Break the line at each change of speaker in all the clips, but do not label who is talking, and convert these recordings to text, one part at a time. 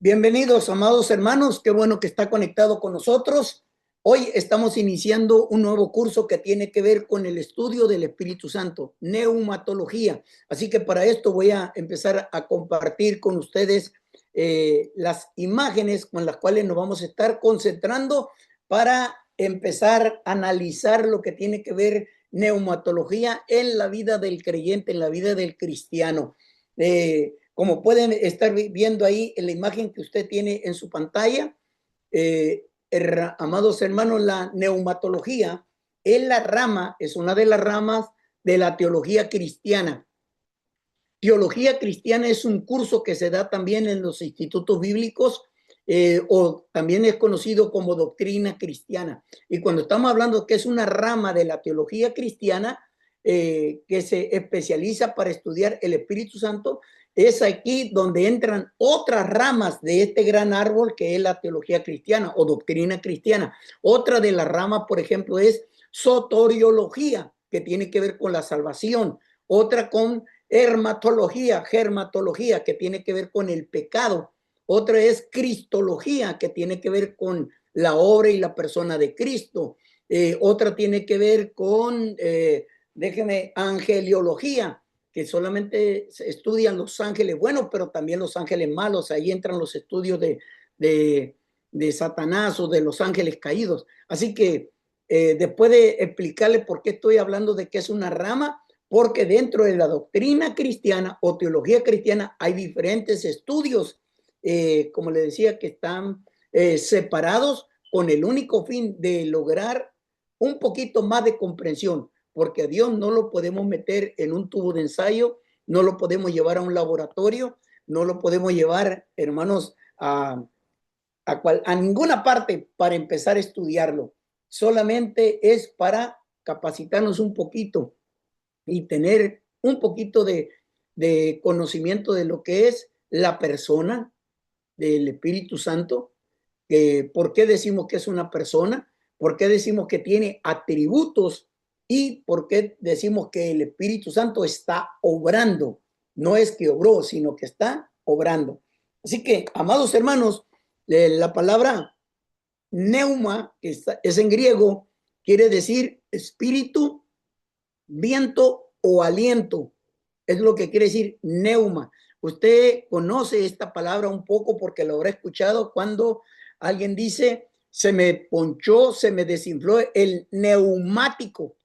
Bienvenidos, amados hermanos. Qué bueno que está conectado con nosotros. Hoy estamos iniciando un nuevo curso que tiene que ver con el estudio del Espíritu Santo, neumatología. Así que para esto voy a empezar a compartir con ustedes las imágenes con las cuales nos vamos a estar concentrando para empezar a analizar lo que tiene que ver neumatología en la vida del creyente, en la vida del cristiano. Como pueden estar viendo ahí en la imagen que usted tiene en su pantalla, amados hermanos, la neumatología es una de las ramas de la teología cristiana. Teología cristiana es un curso que se da también en los institutos bíblicos, o también es conocido como doctrina cristiana. Y cuando estamos hablando que es una rama de la teología cristiana, que se especializa para estudiar el Espíritu Santo, es aquí donde entran otras ramas de este gran árbol que es la teología cristiana o doctrina cristiana. Otra de las ramas, por ejemplo, es soteriología, que tiene que ver con la salvación. Otra con germatología, que tiene que ver con el pecado. Otra es cristología, que tiene que ver con la obra y la persona de Cristo. Otra tiene que ver con, angeliología, que solamente se estudian los ángeles buenos, pero también los ángeles malos. Ahí entran los estudios de Satanás o de los ángeles caídos. Así que después de explicarle por qué estoy hablando de que es una rama, porque dentro de la doctrina cristiana o teología cristiana hay diferentes estudios, como le decía, que están separados con el único fin de lograr un poquito más de comprensión, porque a Dios no lo podemos meter en un tubo de ensayo, no lo podemos llevar a un laboratorio, no lo podemos llevar, hermanos, a ninguna parte para empezar a estudiarlo. Solamente es para capacitarnos un poquito y tener un poquito de conocimiento de lo que es la persona del Espíritu Santo. ¿Por qué decimos que es una persona? ¿Por qué decimos que tiene atributos? ¿Y por qué decimos que el Espíritu Santo está obrando? No es que obró, sino que está obrando. Así que, amados hermanos, la palabra neuma, que es en griego, quiere decir espíritu, viento o aliento. Es lo que quiere decir neuma. Usted conoce esta palabra un poco porque lo habrá escuchado cuando alguien dice, se me ponchó, se me desinfló el neumático,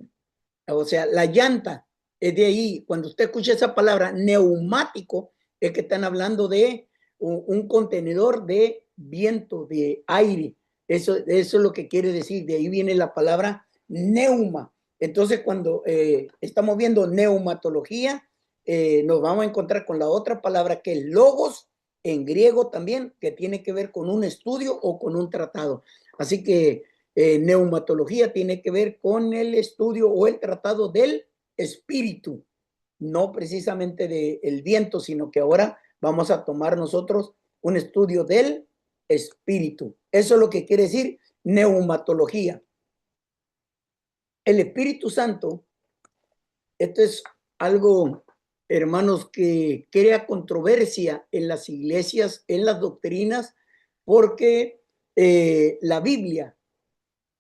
o sea, la llanta. Es de ahí, cuando usted escucha esa palabra neumático, es que están hablando de un contenedor de viento, de aire. Eso es lo que quiere decir. De ahí viene la palabra neuma. Entonces, cuando estamos viendo neumatología, nos vamos a encontrar con la otra palabra que es logos, en griego también, que tiene que ver con un estudio o con un tratado. Así que neumatología tiene que ver con el estudio o el tratado del espíritu, no precisamente del viento, sino que ahora vamos a tomar nosotros un estudio del espíritu. Eso es lo que quiere decir neumatología. El Espíritu Santo, esto es algo, hermanos, que crea controversia en las iglesias, en las doctrinas, porque la Biblia,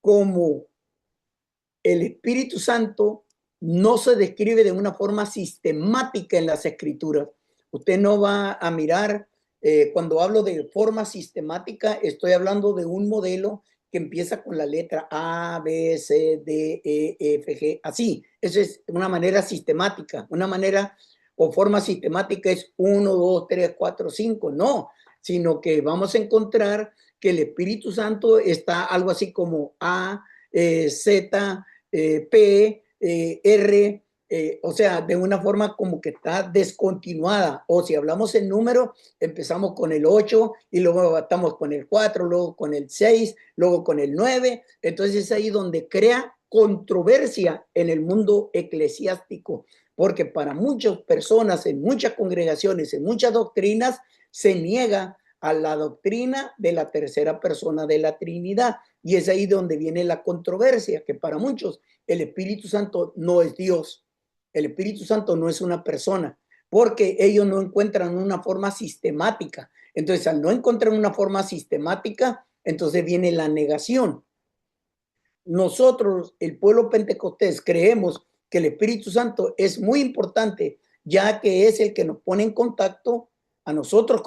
como el Espíritu Santo, no se describe de una forma sistemática en las escrituras. Usted no va a mirar, cuando hablo de forma sistemática, estoy hablando de un modelo que empieza con la letra A, B, C, D, E, F, G, así. Eso es una manera sistemática, una manera o forma sistemática es 1, 2, 3, 4, 5, no, sino que vamos a encontrar que el Espíritu Santo está algo así como A, Z, P, R, o sea, de una forma como que está descontinuada. O si hablamos en número, empezamos con el 8 y luego estamos con el 4, luego con el 6, luego con el 9. Entonces es ahí donde crea controversia en el mundo eclesiástico, porque para muchas personas, en muchas congregaciones, en muchas doctrinas, se niega a la doctrina de la tercera persona de la Trinidad. Y es ahí donde viene la controversia, que para muchos el Espíritu Santo no es Dios. El Espíritu Santo no es una persona. porque ellos no encuentran una forma sistemática. Entonces, al no encontrar una forma sistemática, entonces viene la negación. Nosotros, el pueblo pentecostés, creemos que el Espíritu Santo es muy importante, ya que es el que nos pone en contacto a nosotros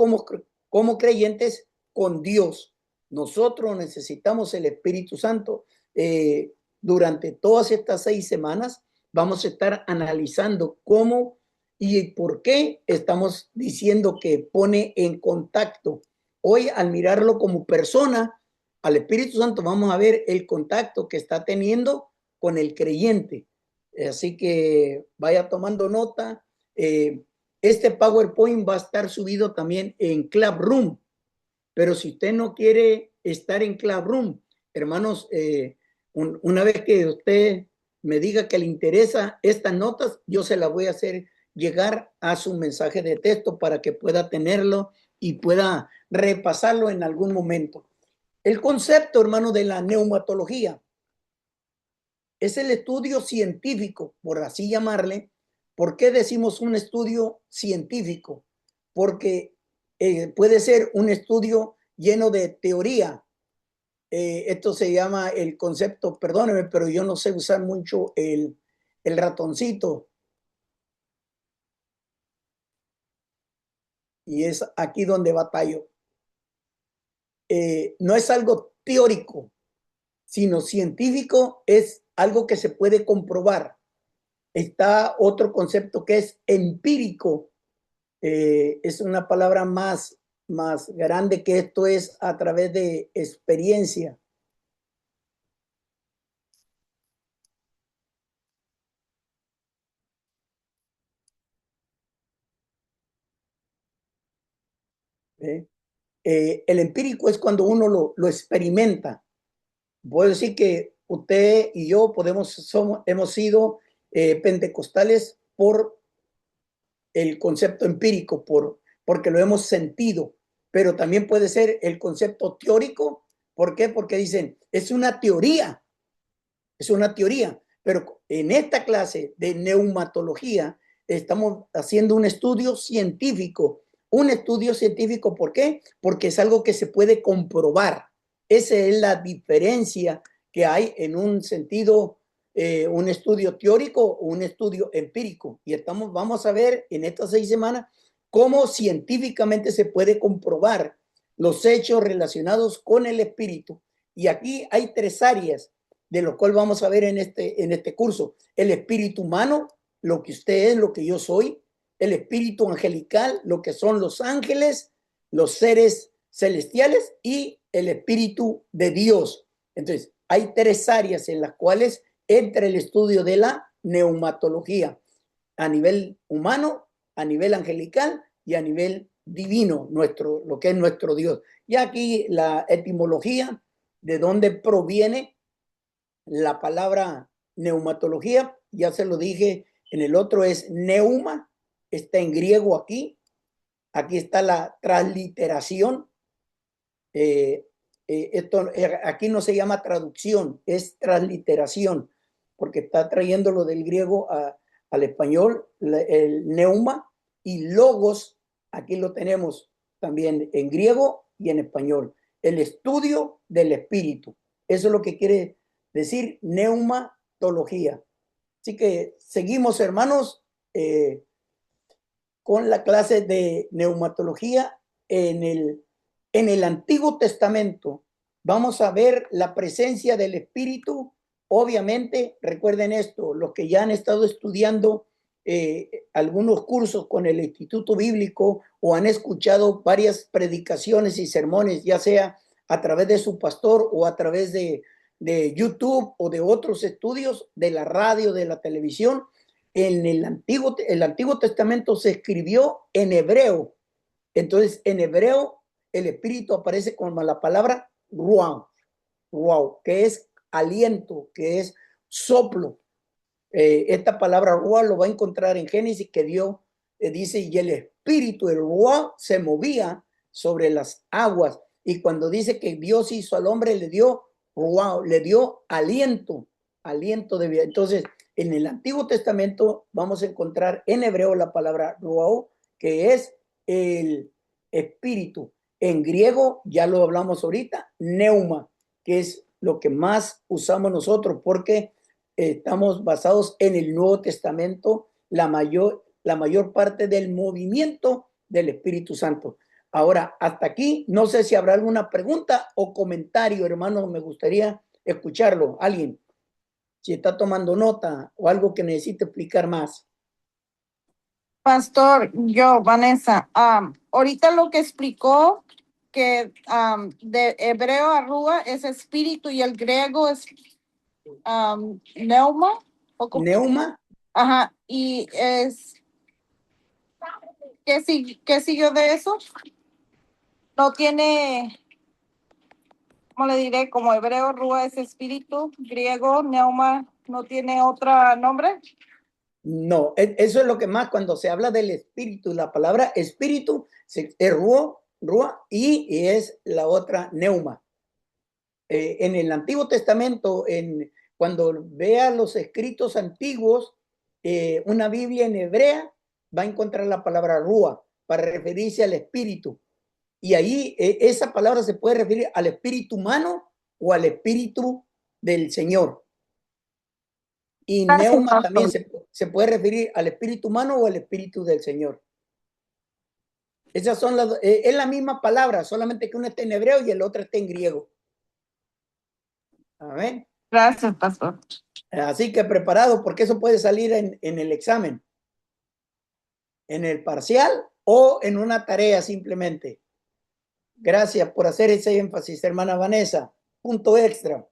como creyentes con Dios. Nosotros necesitamos el Espíritu Santo. Durante todas estas 6 semanas vamos a estar analizando cómo y por qué estamos diciendo que pone en contacto. Hoy, al mirarlo como persona, al Espíritu Santo, vamos a ver el contacto que está teniendo con el creyente. Así que vaya tomando nota. Este PowerPoint va a estar subido también en Clubroom, pero si usted no quiere estar en Clubroom, hermanos, una vez que usted me diga que le interesa estas notas, yo se las voy a hacer llegar a su mensaje de texto para que pueda tenerlo y pueda repasarlo en algún momento. El concepto, hermano, de la neumatología es el estudio científico, por así llamarle. ¿Por qué decimos un estudio científico? Porque puede ser un estudio lleno de teoría. Esto se llama el concepto, perdóneme, pero yo no sé usar mucho el ratoncito. Y es aquí donde batallo. No es algo teórico, sino científico, es algo que se puede comprobar. Está otro concepto que es empírico. Es una palabra más grande, que esto es a través de experiencia. ¿Eh? El empírico es cuando uno lo experimenta. Puedo decir que usted y yo hemos sido pentecostales por el concepto empírico, porque lo hemos sentido, pero también puede ser el concepto teórico. ¿Por qué? Porque dicen, es una teoría, pero en esta clase de neumatología estamos haciendo un estudio científico. Un estudio científico, ¿por qué? Porque es algo que se puede comprobar. Esa es la diferencia que hay en un sentido, un estudio teórico o un estudio empírico. Y vamos a ver en estas 6 semanas cómo científicamente se puede comprobar los hechos relacionados con el espíritu. Y aquí hay 3 áreas de lo cual vamos a ver en este curso. El espíritu humano, lo que usted es, lo que yo soy. El espíritu angelical, lo que son los ángeles, los seres celestiales, y el espíritu de Dios. Entonces, hay 3 áreas en las cuales entra el estudio de la neumatología: a nivel humano, a nivel angelical y a nivel divino, lo que es nuestro Dios. Y aquí la etimología, de dónde proviene la palabra neumatología, ya se lo dije en el otro, es neuma, está en griego aquí. Aquí está la transliteración. Aquí no se llama traducción, es transliteración, porque está trayéndolo del griego al español, el neuma, y logos, aquí lo tenemos también en griego y en español, el estudio del espíritu. Eso es lo que quiere decir neumatología. Así que seguimos, hermanos, con la clase de neumatología. En el Antiguo Testamento vamos a ver la presencia del Espíritu. Obviamente, recuerden esto, los que ya han estado estudiando algunos cursos con el Instituto Bíblico o han escuchado varias predicaciones y sermones, ya sea a través de su pastor o a través de YouTube o de otros estudios, de la radio, de la televisión. En el Antiguo Testamento se escribió en hebreo. Entonces, en hebreo, el espíritu aparece como la palabra ruach, que es aliento, que es soplo. Esta palabra ruach lo va a encontrar en Génesis, que Dios dice, y el espíritu, el ruach, se movía sobre las aguas. Y cuando dice que Dios hizo al hombre, le dio ruach, le dio aliento de vida. Entonces, En el Antiguo Testamento vamos a encontrar en hebreo la palabra ruao, que es el espíritu. En griego, ya lo hablamos ahorita, neuma, que es lo que más usamos nosotros porque estamos basados en el Nuevo Testamento, la mayor parte del movimiento del Espíritu Santo. Ahora, hasta aquí, no sé si habrá alguna pregunta o comentario, hermano, me gustaría escucharlo. Alguien, si está tomando nota o algo que necesite explicar más.
Pastor, yo, Vanessa, ahorita lo que explicó que de hebreo a rúa es espíritu y el griego es neuma.
Neuma.
Ajá, y es, ¿qué siguió de eso? No tiene, ¿cómo le diré? Como hebreo, rúa es espíritu, griego, neuma, ¿no tiene otro nombre?
No, eso es lo que más cuando se habla del espíritu, la palabra espíritu es rúa y es la otra neuma. En el Antiguo Testamento, cuando vea los escritos antiguos, una Biblia en hebrea va a encontrar la palabra rúa para referirse al espíritu. Y ahí esa palabra se puede referir al espíritu humano o al espíritu del Señor. Y neuma también se puede referir al espíritu humano o al espíritu del Señor. Esas son es la misma palabra, solamente que uno está en hebreo y el otro está en griego. Amén.
Gracias, pastor.
Así que preparado, porque eso puede salir en el examen, en el parcial o en una tarea simplemente. Gracias por hacer ese énfasis, hermana Vanessa. Punto extra.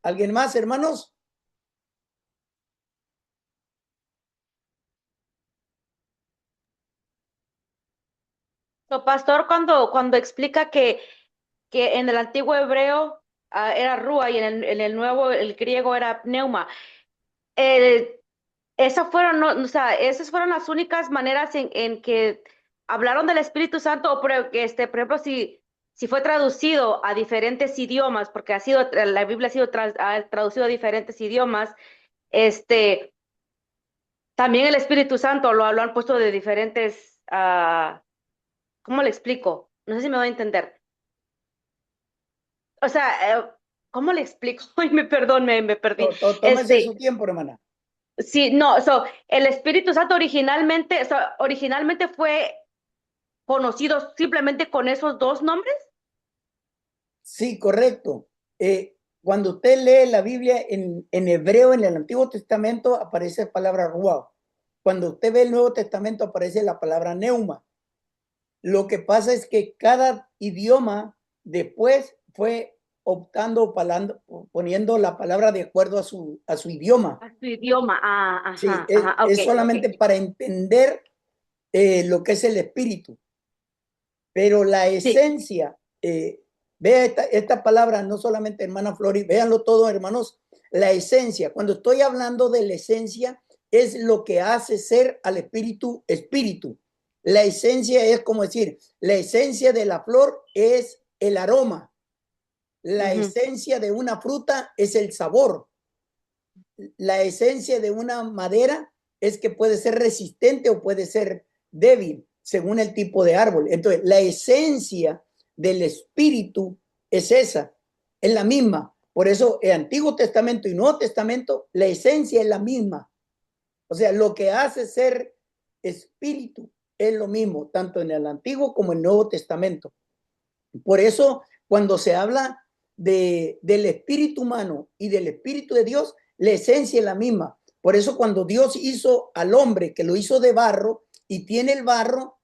¿Alguien más, hermanos?
Pastor, cuando explica que en el antiguo hebreo era rúa y en el nuevo, el griego era pneuma, el, esas fueron, no, o sea, esas fueron las únicas maneras en que hablaron del Espíritu Santo, o por ejemplo, si fue traducido a diferentes idiomas, porque la Biblia ha sido traducido a diferentes idiomas, también el Espíritu Santo lo han puesto de diferentes, ¿cómo le explico? No sé si me va a entender. O sea, ¿cómo le explico? Ay, me perdí.
Tómese su tiempo, hermana.
Sí, no, el Espíritu Santo originalmente fue conocido simplemente con esos dos nombres.
Sí, correcto. Cuando usted lee la Biblia en hebreo, en el Antiguo Testamento, aparece la palabra ruah. Cuando usted ve el Nuevo Testamento, aparece la palabra neuma. Lo que pasa es que cada idioma después fue optando, poniendo la palabra de acuerdo a su idioma.
A su idioma, ajá,
Sí,
ajá,
es solamente para entender lo que es el espíritu. Pero la esencia, vea esta palabra, no solamente hermana Flori, véanlo todo, hermanos, la esencia. Cuando estoy hablando de la esencia, es lo que hace ser al espíritu espíritu. La esencia es como decir, la esencia de la flor es el aroma. La esencia de una fruta es el sabor. La esencia de una madera es que puede ser resistente o puede ser débil según el tipo de árbol. Entonces, la esencia del espíritu es esa, es la misma. Por eso, el Antiguo Testamento y Nuevo Testamento, la esencia es la misma. O sea, lo que hace ser espíritu es lo mismo, tanto en el Antiguo como en el Nuevo Testamento. Por eso, cuando se habla del espíritu humano y del espíritu de Dios, la esencia es la misma. Por eso, cuando Dios hizo al hombre, que lo hizo de barro, y tiene el barro,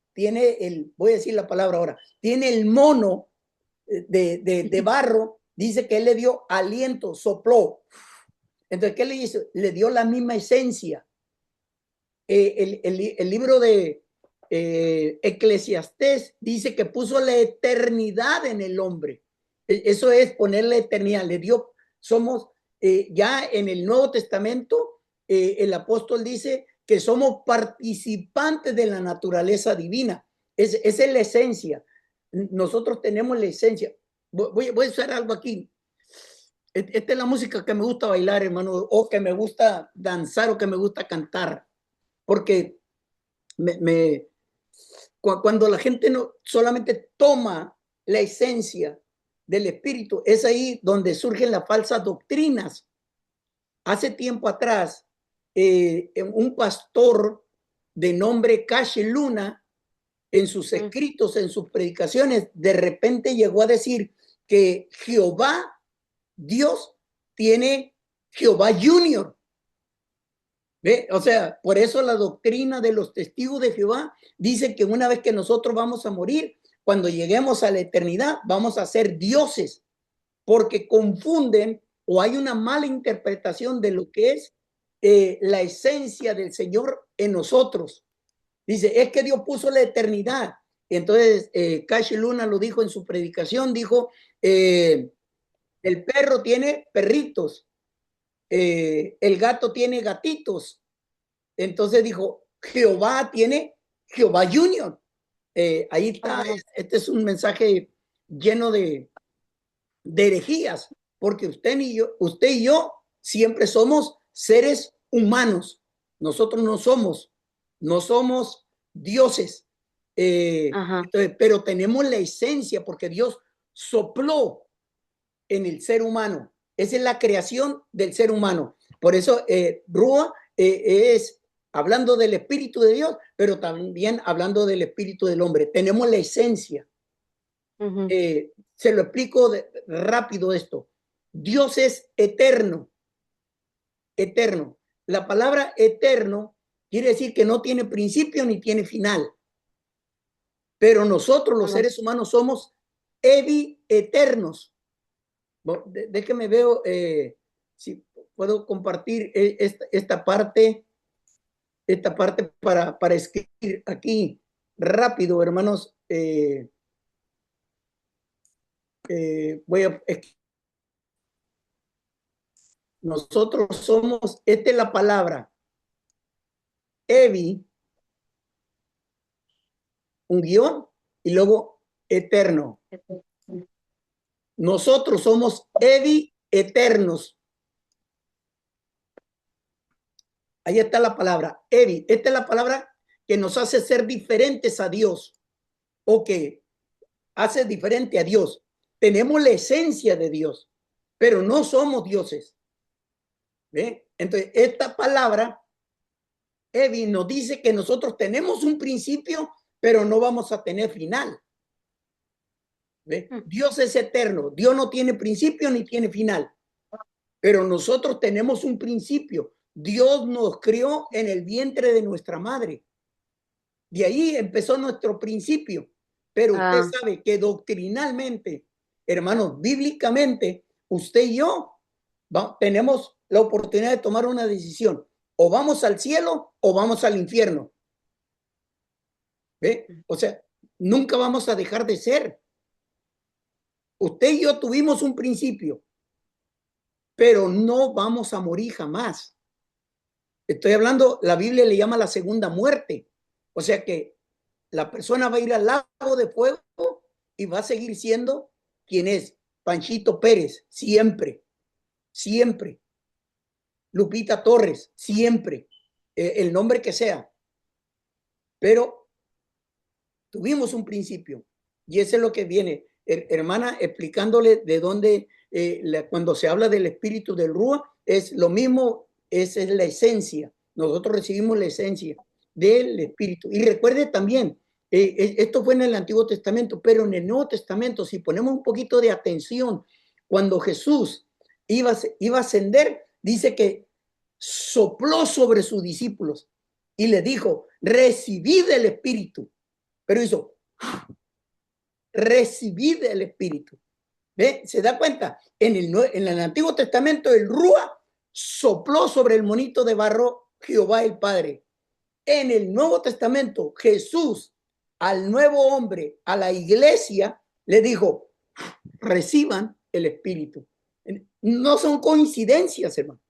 voy a decir la palabra ahora, tiene el mono de barro, dice que él le dio aliento, sopló. Entonces, ¿qué le hizo? Le dio la misma esencia. El libro de Eclesiastés dice que puso la eternidad en el hombre. Eso es poner la eternidad. Le dio, somos ya en el Nuevo Testamento, el apóstol dice que somos participantes de la naturaleza divina. Esa es la esencia. Nosotros tenemos la esencia. Voy a usar algo aquí. Esta es la música que me gusta bailar, hermano, o que me gusta danzar o que me gusta cantar, porque cuando la gente no solamente toma la esencia del espíritu, es ahí donde surgen las falsas doctrinas. Hace tiempo atrás, un pastor de nombre Cash Luna, en sus escritos, en sus predicaciones, de repente llegó a decir que Jehová, Dios, tiene Jehová Junior. ¿Ve? O sea, por eso la doctrina de los testigos de Jehová dice que una vez que nosotros vamos a morir, cuando lleguemos a la eternidad, vamos a ser dioses, porque confunden o hay una mala interpretación de lo que es la esencia del Señor en nosotros. Dice, es que Dios puso la eternidad. Entonces, Cash Luna lo dijo en su predicación, dijo, el perro tiene perritos, el gato tiene gatitos. Entonces dijo, Jehová tiene Jehová Junior. Ahí está, este es un mensaje lleno de herejías, porque usted y yo siempre somos seres humanos. Nosotros no somos dioses. Entonces, pero tenemos la esencia porque Dios sopló en el ser humano. Esa es la creación del ser humano. Por eso, Rúa es hablando del Espíritu de Dios, pero también hablando del Espíritu del hombre. Tenemos la esencia. Se lo explico rápido esto. Dios es eterno. Eterno. La palabra eterno quiere decir que no tiene principio ni tiene final. Pero nosotros, los seres humanos, somos eternos. Déjeme veo si puedo compartir esta parte para escribir aquí rápido, hermanos. Voy a nosotros somos, esta es la palabra Evi, un guión y luego eterno. Nosotros somos Evi eternos. Ahí está la palabra Evi. Esta es la palabra que nos hace ser diferentes a Dios o que hace diferente a Dios. Tenemos la esencia de Dios, pero no somos dioses. ¿Ve? Entonces, esta palabra, Evi, nos dice que nosotros tenemos un principio, pero no vamos a tener final. ¿Ve? Dios es eterno. Dios no tiene principio ni tiene final. Pero nosotros tenemos un principio. Dios nos crió en el vientre de nuestra madre. De ahí empezó nuestro principio. Pero usted sabe que doctrinalmente, hermanos, bíblicamente, usted y yo tenemos la oportunidad de tomar una decisión. O vamos al cielo o vamos al infierno. ¿Ve? O sea, nunca vamos a dejar de ser. Usted y yo tuvimos un principio, pero no vamos a morir jamás. Estoy hablando, la Biblia le llama la segunda muerte. O sea que la persona va a ir al lago de fuego y va a seguir siendo quien es. Panchito Pérez, siempre, siempre. Lupita Torres, siempre. El nombre que sea. Pero tuvimos un principio y eso es lo que viene. Hermana, explicándole de dónde, cuando se habla del espíritu del Rúa, es lo mismo, esa es la esencia. Nosotros recibimos la esencia del espíritu. Y recuerde también, esto fue en el Antiguo Testamento, pero en el Nuevo Testamento, si ponemos un poquito de atención, cuando Jesús iba a ascender, dice que sopló sobre sus discípulos y les dijo, recibid el espíritu. Pero hizo, recibid el espíritu. ¿Ve? ¿Se da cuenta? En el Antiguo Testamento el Rúa sopló sobre el monito de barro Jehová el Padre. En el Nuevo Testamento Jesús al nuevo hombre, a la iglesia, le dijo, reciban el espíritu. No son coincidencias, hermano.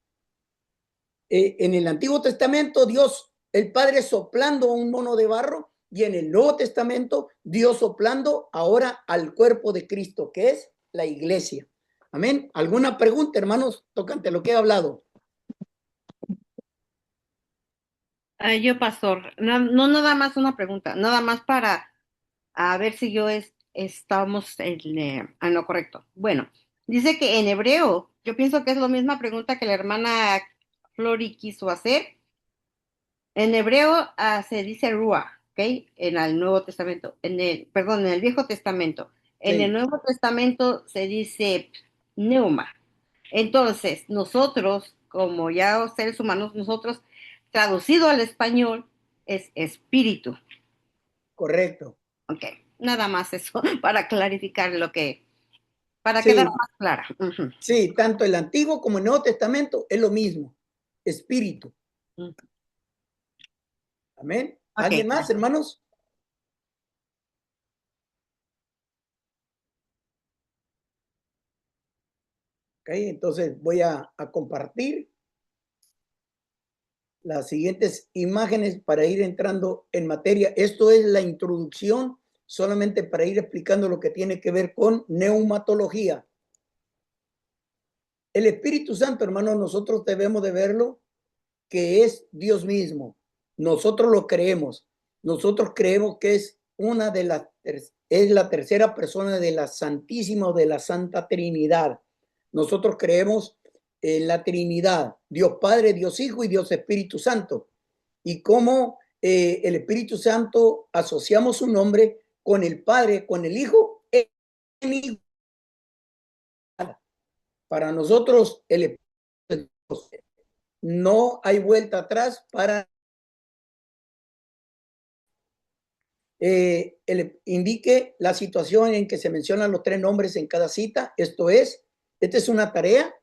En el Antiguo Testamento Dios, el Padre soplando a un mono de barro, y en el Nuevo Testamento Dios soplando ahora al cuerpo de Cristo, que es la iglesia. Amén. ¿Alguna pregunta, hermanos, tocante a lo que he hablado?
Yo, pastor, no nada más una pregunta, nada más para a ver si estamos en lo correcto. Bueno, dice que en hebreo, yo pienso que es la misma pregunta que la hermana Flori quiso hacer. En hebreo se dice Ruach, ¿ok? En el Nuevo Testamento, perdón, en el Viejo Testamento. En
Sí.
el Nuevo Testamento se dice Neuma. Entonces, nosotros, como ya seres humanos, nosotros, traducido al español, es espíritu.
Correcto.
Ok, nada más eso para clarificar para quedar
Sí,
más clara. Ujú.
sí, tanto el Antiguo como el Nuevo Testamento es lo mismo, espíritu. Amén.
Ok,
¿Alguien más, hermanos? Ok, entonces voy a compartir las siguientes imágenes para ir entrando en materia. Esto es la introducción, solamente para ir explicando lo que tiene que ver con neumatología. El Espíritu Santo, hermanos, nosotros debemos de verlo que es Dios mismo. Nosotros lo creemos. Nosotros creemos que es es la tercera persona de la Santísima o de la Santa Trinidad. Nosotros creemos en la Trinidad, Dios Padre, Dios Hijo y Dios Espíritu Santo. Y cómo el Espíritu Santo asociamos su nombre con el Padre, con el Hijo, para nosotros el Espíritu no hay vuelta atrás para indique la situación en que se mencionan los tres nombres en cada cita. Esta es una tarea.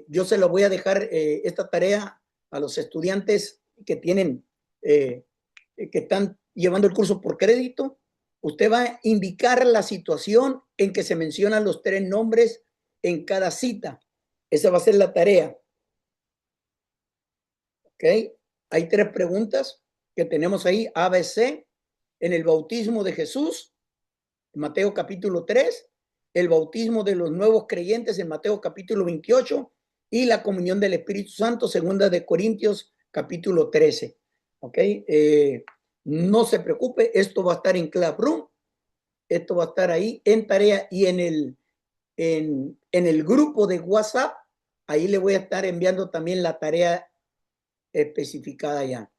Yo se lo voy a dejar esta tarea a los estudiantes que que están llevando el curso por crédito. Usted va a indicar la situación en que se mencionan los tres nombres en cada cita. Esa va a ser la tarea. ¿Ok? Hay tres preguntas que tenemos ahí, A, B, C. En el bautismo de Jesús, en Mateo capítulo 3, el bautismo de los nuevos creyentes en Mateo capítulo 28 y la comunión del Espíritu Santo, segunda de Corintios capítulo 13. ¿Ok? No se preocupe, esto va a estar en Classroom, esto va a estar ahí en tarea y en el grupo de WhatsApp, ahí le voy a estar enviando también la tarea especificada ya.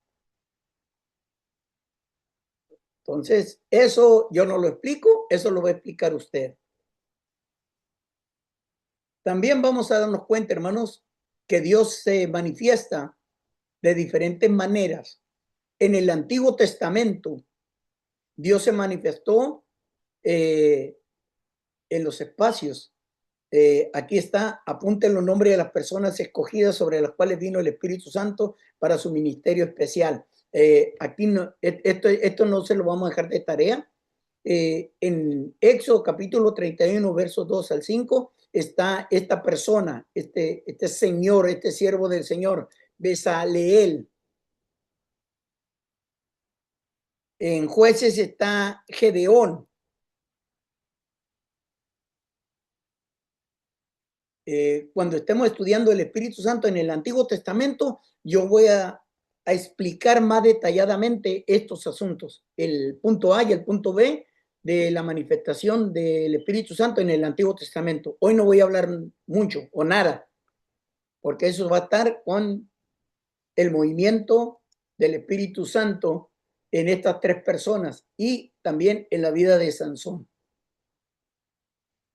Entonces, eso yo no lo explico, eso lo va a explicar usted. También vamos a darnos cuenta, hermanos, que Dios se manifiesta de diferentes maneras. En el Antiguo Testamento, Dios se manifestó en los espacios. Aquí está, apunten los nombres de las personas escogidas sobre las cuales vino el Espíritu Santo para su ministerio especial. Aquí no, esto no se lo vamos a dejar de tarea. En Éxodo capítulo 31, versos 2 al 5, está esta persona, este señor, este siervo del Señor, Besaleel. En Jueces está Gedeón. Cuando estemos estudiando el Espíritu Santo en el Antiguo Testamento, yo voy a explicar más detalladamente estos asuntos, el punto A y el punto B de la manifestación del Espíritu Santo en el Antiguo Testamento. Hoy no voy a hablar mucho o nada, porque eso va a estar con el movimiento del Espíritu Santo en estas tres personas y también en la vida de Sansón.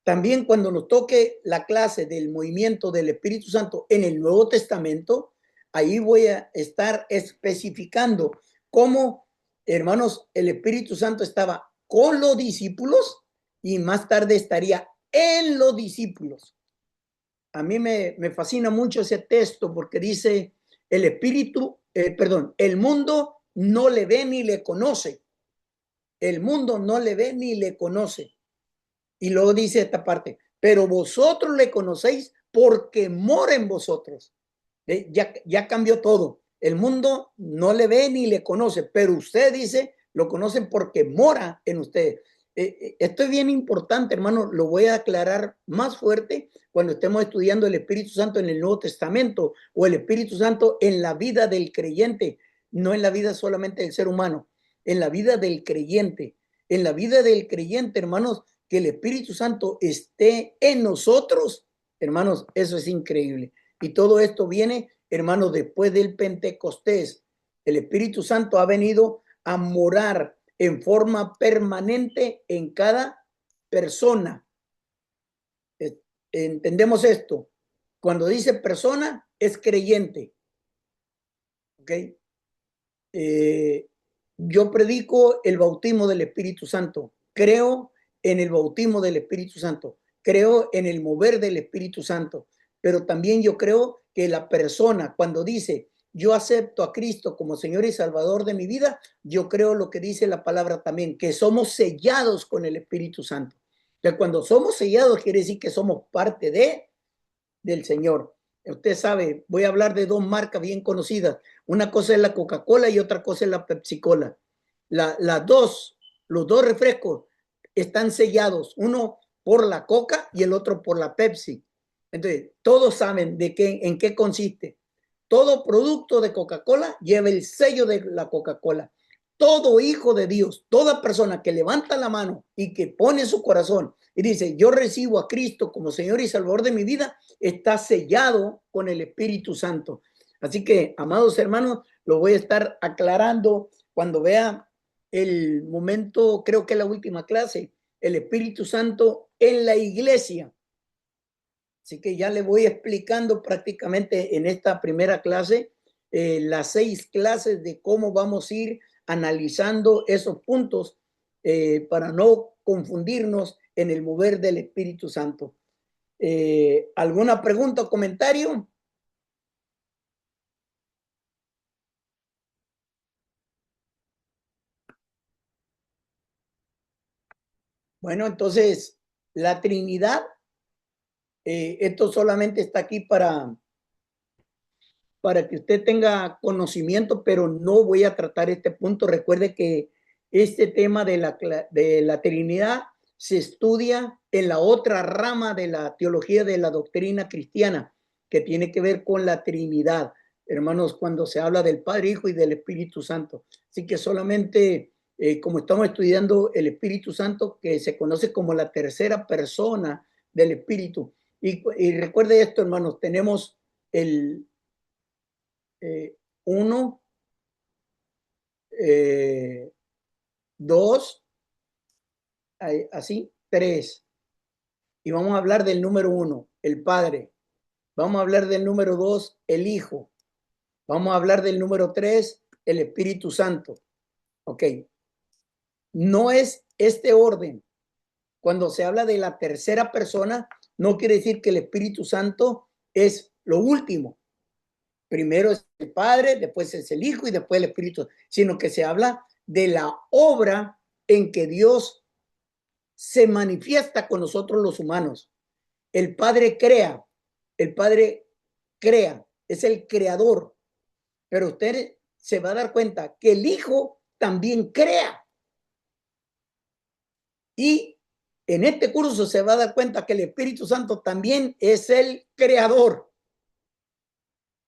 También cuando nos toque la clase del movimiento del Espíritu Santo en el Nuevo Testamento, ahí voy a estar especificando cómo, hermanos, el Espíritu Santo estaba con los discípulos y más tarde estaría en los discípulos. A mí me fascina mucho ese texto porque dice el Espíritu, el mundo no le ve ni le conoce. El mundo no le ve ni le conoce. Y luego dice esta parte, pero vosotros le conocéis porque mora en vosotros. Ya cambió todo. El mundo no le ve ni le conoce, pero usted dice, lo conocen porque mora en usted. Esto es bien importante, hermano, lo voy a aclarar más fuerte cuando estemos estudiando el Espíritu Santo en el Nuevo Testamento o el Espíritu Santo en la vida del creyente, no en la vida solamente del ser humano, en la vida del creyente. En la vida del creyente, hermanos, que el Espíritu Santo esté en nosotros, hermanos, eso es increíble. Y todo esto viene, hermanos, después del Pentecostés. El Espíritu Santo ha venido a morar en forma permanente en cada persona. Entendemos esto. Cuando dice persona, es creyente. ¿Ok? Yo predico el bautismo del Espíritu Santo. Creo en el bautismo del Espíritu Santo. Creo en el mover del Espíritu Santo. Pero también yo creo que la persona, cuando dice, yo acepto a Cristo como Señor y Salvador de mi vida, yo creo lo que dice la palabra también, que somos sellados con el Espíritu Santo. Que cuando somos sellados quiere decir que somos parte del Señor. Usted sabe, voy a hablar de dos marcas bien conocidas. Una cosa es la Coca-Cola y otra cosa es la Pepsi-Cola. Los dos refrescos están sellados, uno por la Coca y el otro por la Pepsi. Entonces, todos saben en qué consiste. Todo producto de Coca-Cola lleva el sello de la Coca-Cola. Todo hijo de Dios, toda persona que levanta la mano y que pone su corazón y dice, yo recibo a Cristo como Señor y Salvador de mi vida, está sellado con el Espíritu Santo. Así que, amados hermanos, lo voy a estar aclarando cuando vea el momento, creo que es la última clase, el Espíritu Santo en la iglesia. Así que ya le voy explicando prácticamente en esta primera clase las 6 clases de cómo vamos a ir analizando esos puntos para no confundirnos en el mover del Espíritu Santo. ¿Alguna pregunta o comentario? Bueno, entonces la Trinidad, esto solamente está aquí para que usted tenga conocimiento, pero no voy a tratar este punto. Recuerde que este tema de la Trinidad se estudia en la otra rama de la teología de la doctrina cristiana, que tiene que ver con la Trinidad, hermanos, cuando se habla del Padre, Hijo y del Espíritu Santo. Así que solamente, como estamos estudiando el Espíritu Santo, que se conoce como la tercera persona del Espíritu. Y recuerde esto, hermanos, tenemos el 1, 2, así, 3. Y vamos a hablar del número 1, el Padre. Vamos a hablar del número 2, el Hijo. Vamos a hablar del número 3, el Espíritu Santo. Ok. No es este orden. Cuando se habla de la tercera persona, no quiere decir que el Espíritu Santo es lo último. Primero es el Padre, después es el Hijo y después el Espíritu, sino que se habla de la obra en que Dios se manifiesta con nosotros los humanos. El Padre crea, es el creador, pero usted se va a dar cuenta que el Hijo también crea. Y en este curso se va a dar cuenta que el Espíritu Santo también es el creador.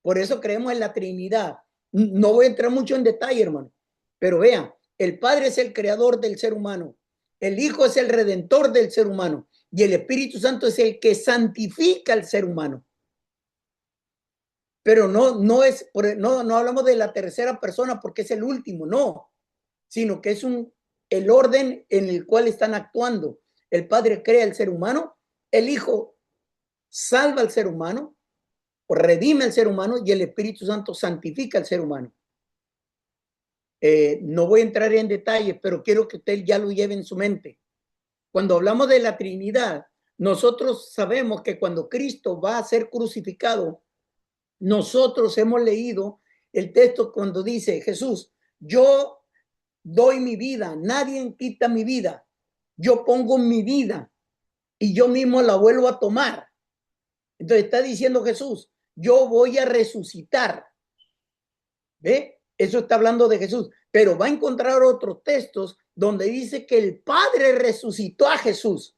Por eso creemos en la Trinidad. No voy a entrar mucho en detalle, hermano, pero vean, el Padre es el creador del ser humano, el Hijo es el redentor del ser humano y el Espíritu Santo es el que santifica al ser humano. Pero no hablamos de la tercera persona porque es el último, no, sino que es el orden en el cual están actuando. El Padre crea el ser humano, el Hijo salva al ser humano, redime al ser humano y el Espíritu Santo santifica al ser humano. No voy a entrar en detalles, pero quiero que usted ya lo lleve en su mente. Cuando hablamos de la Trinidad, nosotros sabemos que cuando Cristo va a ser crucificado, nosotros hemos leído el texto cuando dice Jesús, yo doy mi vida, nadie quita mi vida, yo pongo mi vida y yo mismo la vuelvo a tomar. Entonces está diciendo Jesús, yo voy a resucitar. ¿Ve? Eso está hablando de Jesús. pero va a encontrar otros textos donde dice que el Padre resucitó a Jesús.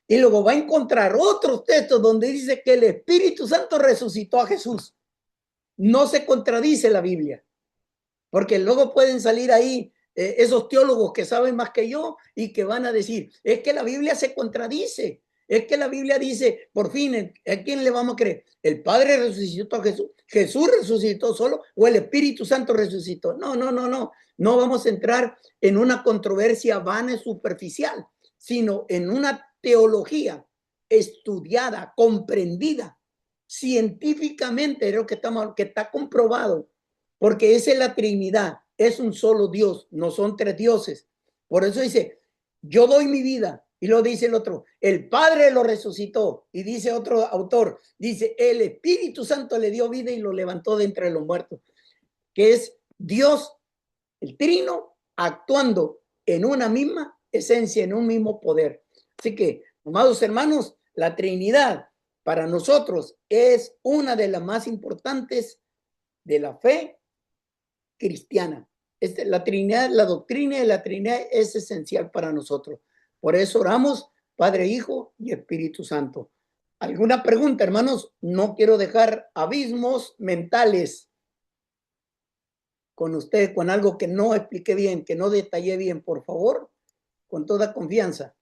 Y luego va a encontrar otros textos donde dice que el Espíritu Santo resucitó a Jesús. No se contradice la Biblia, porque luego pueden salir ahí esos teólogos que saben más que yo y que van a decir, es que la Biblia se contradice, es que la Biblia dice, por fin, ¿a quién le vamos a creer? ¿El Padre resucitó a Jesús? ¿Jesús resucitó solo o el Espíritu Santo resucitó? No vamos a entrar en una controversia vana y superficial, sino en una teología estudiada, comprendida, científicamente, es lo que está comprobado, porque esa es la Trinidad, es un solo Dios, no son tres dioses. Por eso dice, yo doy mi vida, y lo dice el otro, el Padre lo resucitó, y dice otro autor, dice, el Espíritu Santo le dio vida y lo levantó de entre los muertos, que es Dios, el Trino, actuando en una misma esencia, en un mismo poder. Así que, amados hermanos, la Trinidad para nosotros es una de las más importantes de la fe cristiana. La Trinidad, la doctrina de la Trinidad es esencial para nosotros. Por eso oramos, Padre, Hijo y Espíritu Santo. ¿Alguna pregunta, hermanos? No quiero dejar abismos mentales con usted, con algo que no expliqué bien, que no detallé bien, por favor, con toda confianza.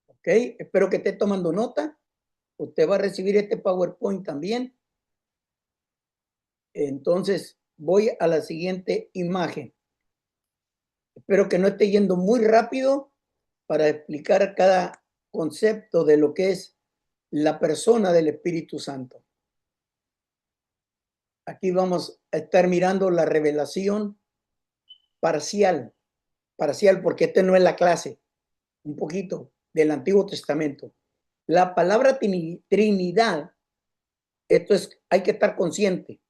Ok, espero que esté tomando nota. Usted va a recibir este PowerPoint también. Entonces, voy a la siguiente imagen. Espero que no esté yendo muy rápido para explicar cada concepto de lo que es la persona del Espíritu Santo. Aquí vamos a estar mirando la revelación parcial porque esta no es la clase, un poquito del Antiguo Testamento. La palabra Trinidad, esto es, hay que estar consciente,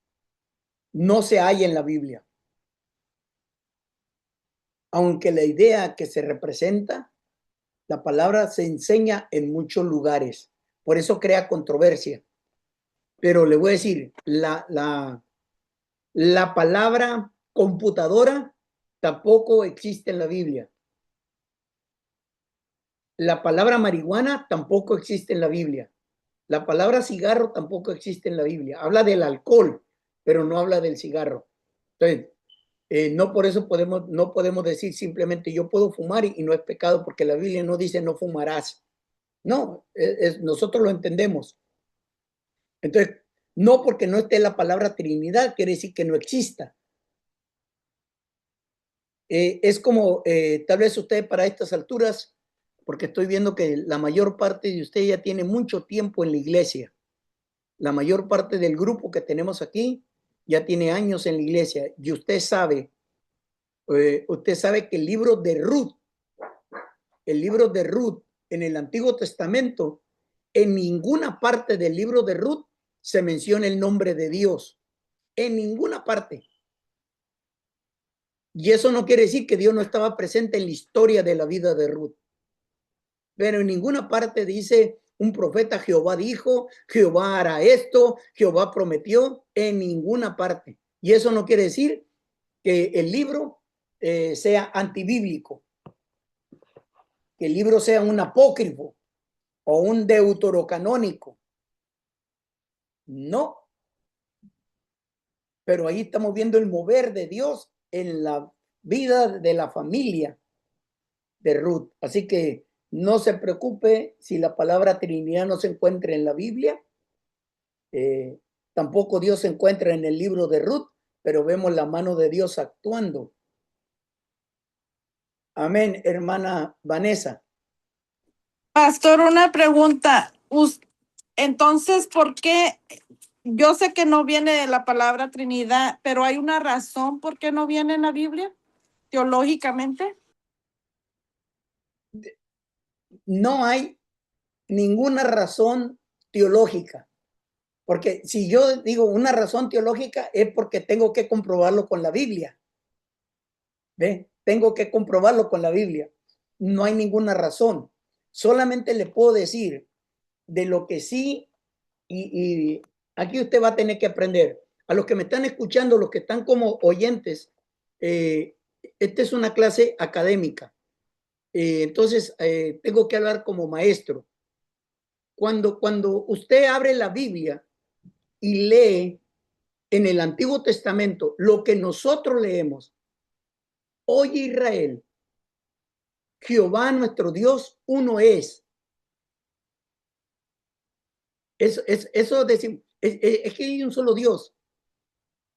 no se halla en la Biblia. Aunque la idea que se representa, la palabra se enseña en muchos lugares, por eso crea controversia. Pero le voy a decir, la palabra computadora tampoco existe en la Biblia. La palabra marihuana tampoco existe en la Biblia. La palabra cigarro tampoco existe en la Biblia. Habla del alcohol, pero no habla del cigarro. Entonces, no por eso no podemos decir simplemente yo puedo fumar y no es pecado porque la Biblia no dice no fumarás. No, nosotros lo entendemos. Entonces, no porque no esté la palabra Trinidad quiere decir que no exista. Es como tal vez usted para estas alturas, porque estoy viendo que la mayor parte de usted ya tiene mucho tiempo en la iglesia. La mayor parte del grupo que tenemos aquí ya tiene años en la iglesia y usted sabe que el libro de Ruth en el Antiguo Testamento, en ninguna parte del libro de Ruth se menciona el nombre de Dios, en ninguna parte. Y eso no quiere decir que Dios no estaba presente en la historia de la vida de Ruth. Pero en ninguna parte dice un profeta, Jehová dijo, Jehová hará esto, Jehová prometió, en ninguna parte. Y eso no quiere decir que el libro sea antibíblico, que el libro sea un apócrifo o un deuterocanónico. No. Pero ahí estamos viendo el mover de Dios en la vida de la familia de Ruth. Así que no se preocupe si la palabra Trinidad no se encuentra en la Biblia. Tampoco Dios se encuentra en el libro de Ruth, pero vemos la mano de Dios actuando. Amén, hermana Vanessa.
Pastor, una pregunta. Entonces, ¿por qué? Yo sé que no viene de la palabra Trinidad, pero ¿hay una razón por qué no viene en la Biblia, teológicamente?
No hay ninguna razón teológica, porque si yo digo una razón teológica es porque tengo que comprobarlo con la Biblia. ¿Ve? Tengo que comprobarlo con la Biblia. No hay ninguna razón. solamente le puedo decir de lo que sí, y aquí usted va a tener que aprender. A los que me están escuchando, los que están como oyentes, esta es una clase académica. Entonces, tengo que hablar como maestro. Cuando usted abre la Biblia y lee en el Antiguo Testamento lo que nosotros leemos, oye Israel, Jehová nuestro Dios uno es. Eso decimos, es que hay un solo Dios.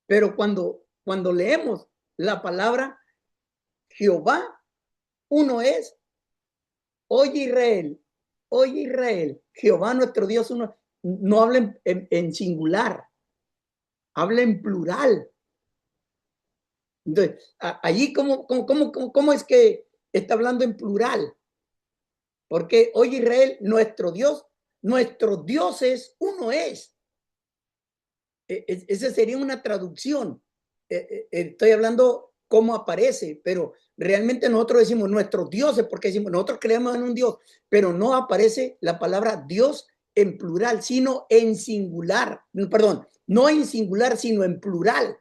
Pero cuando leemos la palabra Jehová uno es, oye Israel, Jehová nuestro Dios uno, no habla en singular, habla en plural. Entonces, allí, ¿cómo es que está hablando en plural? Porque, oye Israel, nuestro Dios es uno es. Esa sería una traducción. Estoy hablando cómo aparece, pero realmente nosotros decimos nuestros dioses, porque decimos, nosotros creemos en un Dios, pero no aparece la palabra Dios en plural, sino en singular. Perdón, no en singular, sino en plural.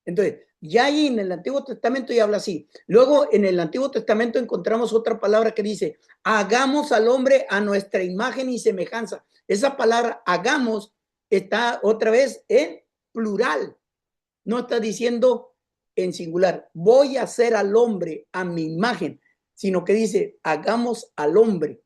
Entonces, ya ahí en el Antiguo Testamento ya habla así. Luego, en el Antiguo Testamento encontramos otra palabra que dice, hagamos al hombre a nuestra imagen y semejanza. Esa palabra, hagamos, está otra vez en plural. No está diciendo en singular, voy a hacer al hombre a mi imagen, sino que dice, hagamos al hombre.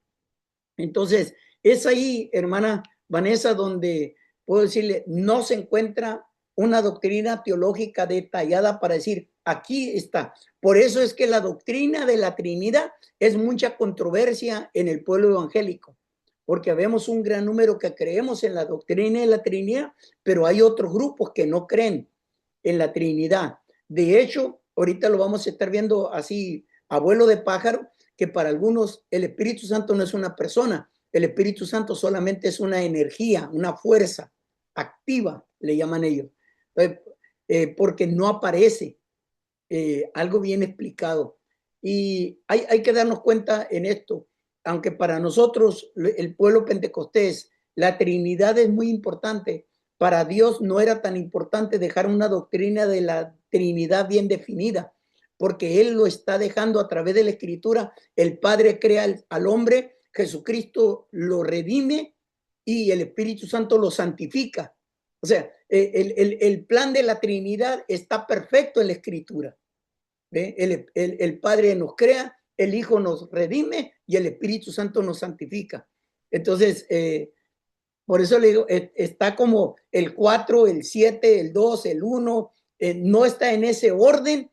Entonces, es ahí, hermana Vanessa, donde puedo decirle, no se encuentra una doctrina teológica detallada para decir, aquí está. Por eso es que la doctrina de la Trinidad es mucha controversia en el pueblo evangélico, porque vemos un gran número que creemos en la doctrina de la Trinidad, pero hay otros grupos que no creen en la Trinidad. De hecho, ahorita lo vamos a estar viendo así, abuelo de pájaro, que para algunos el Espíritu Santo no es una persona, el Espíritu Santo solamente es una energía, una fuerza activa, le llaman ellos, porque no aparece algo bien explicado. Y hay que darnos cuenta en esto, aunque para nosotros, el pueblo pentecostés, la Trinidad es muy importante, para Dios no era tan importante dejar una doctrina de la Trinidad bien definida, porque Él lo está dejando a través de la Escritura. El Padre crea al hombre, Jesucristo lo redime y el Espíritu Santo lo santifica. O sea, el plan de la Trinidad está perfecto en la Escritura. El Padre nos crea, el Hijo nos redime y el Espíritu Santo nos santifica. Entonces, por eso le digo, está como el 4, el 7, el 2, el 1, no está en ese orden.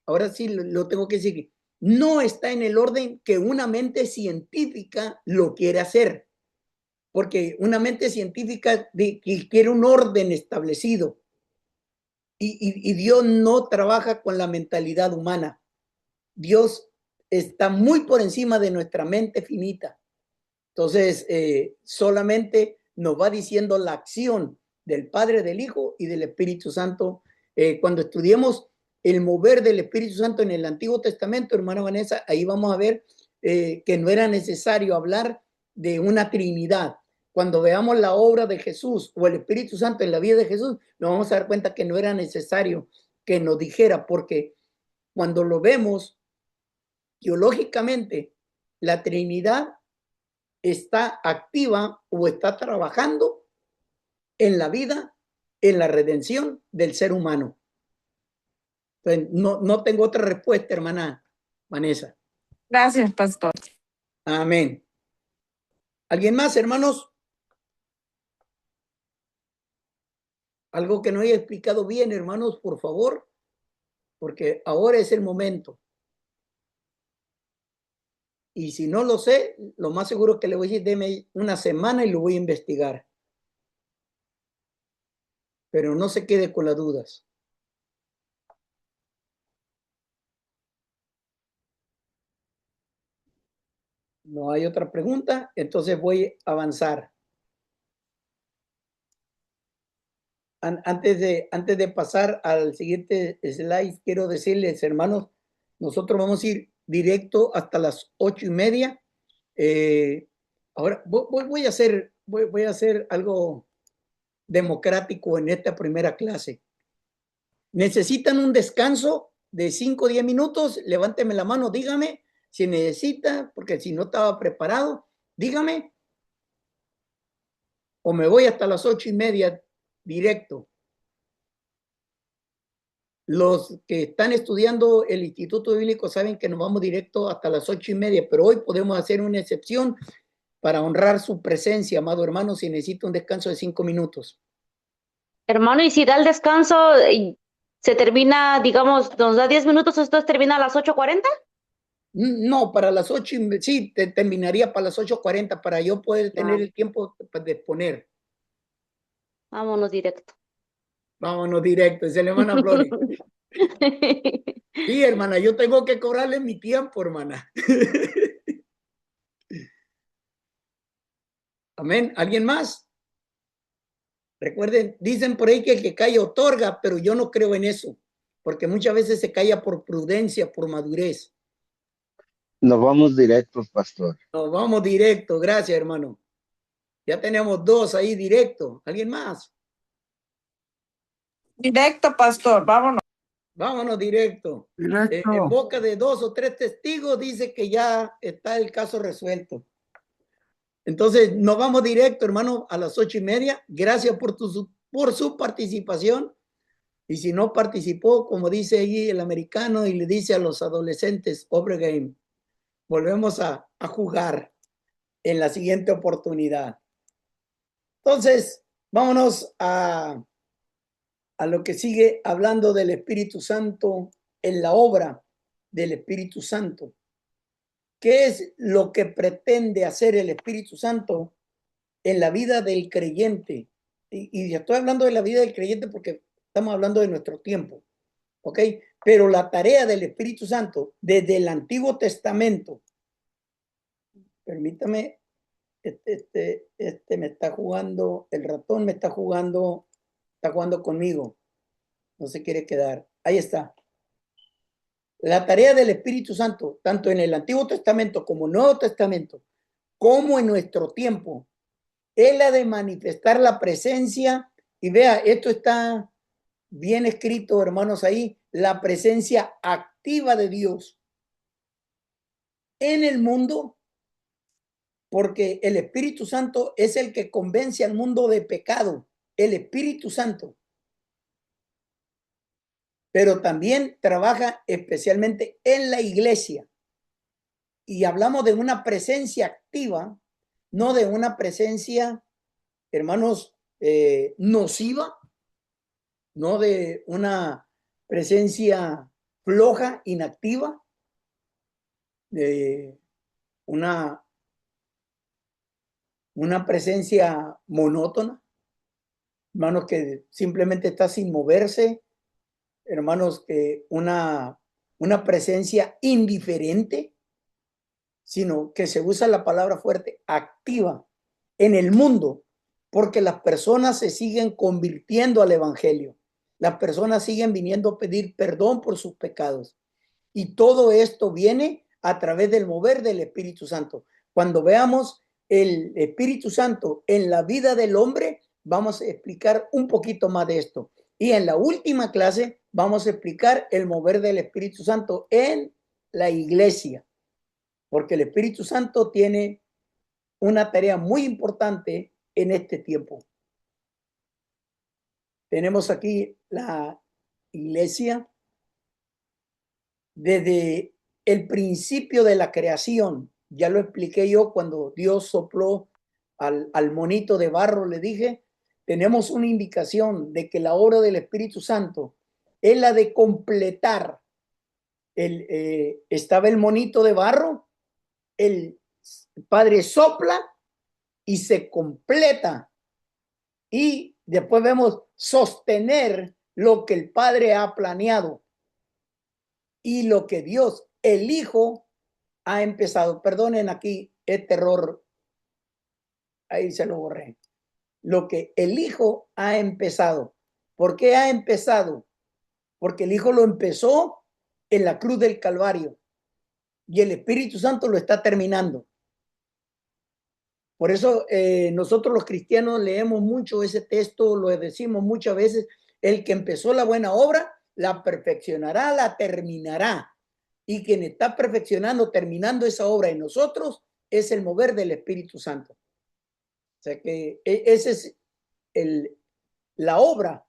Ahora sí lo tengo que decir, no está en el orden que una mente científica lo quiere hacer, porque una mente científica quiere un orden establecido. Y Dios no trabaja con la mentalidad humana. Dios está muy por encima de nuestra mente finita. Entonces, solamente nos va diciendo la acción del Padre, del Hijo y del Espíritu Santo. Cuando estudiemos el mover del Espíritu Santo en el Antiguo Testamento, hermana Vanessa, ahí vamos a ver que no era necesario hablar de una Trinidad. Cuando veamos la obra de Jesús o el Espíritu Santo en la vida de Jesús, nos vamos a dar cuenta que no era necesario que nos dijera, porque cuando lo vemos teológicamente, la Trinidad está activa o está trabajando en la vida, en la redención del ser humano. Entonces, no tengo otra respuesta, hermana Vanessa.
Gracias, pastor.
Amén. ¿Alguien más, hermanos? Algo que no haya explicado bien, hermanos, por favor, porque ahora es el momento. Y si no lo sé, lo más seguro es que le voy a decir, deme una semana y lo voy a investigar. Pero no se quede con las dudas. No hay otra pregunta, entonces voy a avanzar. Antes de pasar al siguiente slide, quiero decirles, hermanos, nosotros vamos a ir directo hasta las 8:30 Ahora voy a hacer algo democrático en esta primera clase. ¿Necesitan un descanso de 5 o 10 minutos? Levánteme la mano, dígame si necesita, porque si no estaba preparado, dígame. O me voy hasta las 8:30 directo. Los que están estudiando el Instituto Bíblico saben que nos vamos directo hasta las 8:30, pero hoy podemos hacer una excepción para honrar su presencia, amado hermano, si necesita un descanso de 5 minutos.
Hermano, y si da el descanso, se termina, digamos, nos da 10 minutos, esto termina a las 8:40.
No, para las 8, sí, terminaría para las 8:40 para yo poder tener el tiempo de exponer.
Vámonos directo.
Vámonos directo, dice la hermana Flores. Sí, hermana, yo tengo que cobrarle mi tiempo, hermana. Amén. ¿Alguien más? Recuerden, dicen por ahí que el que calla otorga, pero yo no creo en eso, porque muchas veces se calla por prudencia, por madurez.
Nos vamos directos, pastor.
Nos vamos directo, gracias, hermano. Ya tenemos 2 ahí directo. ¿Alguien más?
Directo, pastor, vámonos.
Vámonos directo. En boca de 2 o 3 testigos dice que ya está el caso resuelto. Entonces, nos vamos directo, hermano, a las 8:30. Gracias por su participación. Y si no participó, como dice ahí el americano y le dice a los adolescentes, over game, volvemos a jugar en la siguiente oportunidad. Entonces, vámonos a lo que sigue hablando del Espíritu Santo en la obra del Espíritu Santo. ¿Qué es lo que pretende hacer el Espíritu Santo en la vida del creyente? Y estoy hablando de la vida del creyente porque estamos hablando de nuestro tiempo, ¿ok? Pero la tarea del Espíritu Santo desde el Antiguo Testamento, permítame, me está jugando, el ratón me está jugando conmigo, no se quiere quedar, ahí está. La tarea del Espíritu Santo, tanto en el Antiguo Testamento como el Nuevo Testamento, como en nuestro tiempo, es la de manifestar la presencia. Y vea, esto está bien escrito, hermanos, ahí, la presencia activa de Dios en el mundo, porque el Espíritu Santo es el que convence al mundo de pecado, el Espíritu Santo. Pero también trabaja especialmente en la iglesia. Y hablamos de una presencia activa, no de una presencia, hermanos, nociva, no de una presencia floja, inactiva, de una presencia monótona, hermanos, que simplemente está sin moverse, hermanos, que una presencia indiferente, sino que se usa la palabra fuerte, activa en el mundo, porque las personas se siguen convirtiendo al evangelio. Las personas siguen viniendo a pedir perdón por sus pecados. Y todo esto viene a través del mover del Espíritu Santo. Cuando veamos el Espíritu Santo en la vida del hombre, vamos a explicar un poquito más de esto. Y en la última clase vamos a explicar el mover del Espíritu Santo en la iglesia, porque el Espíritu Santo tiene una tarea muy importante en este tiempo. Tenemos aquí la iglesia desde el principio de la creación. Ya lo expliqué yo cuando Dios sopló al monito de barro, le dije, tenemos una indicación de que la obra del Espíritu Santo es la de completar. Estaba el monito de barro, el Padre sopla y se completa. Y después vemos sostener lo que el Padre ha planeado y lo que Dios, el Hijo, ha empezado. Perdonen aquí este error. Ahí se lo borré. Lo que el Hijo ha empezado. ¿Por qué ha empezado? Porque el Hijo lo empezó en la cruz del Calvario y el Espíritu Santo lo está terminando. Por eso nosotros los cristianos leemos mucho ese texto, lo decimos muchas veces, el que empezó la buena obra, la perfeccionará, la terminará. Y quien está perfeccionando, terminando esa obra en nosotros, es el mover del Espíritu Santo. O sea que esa es la obra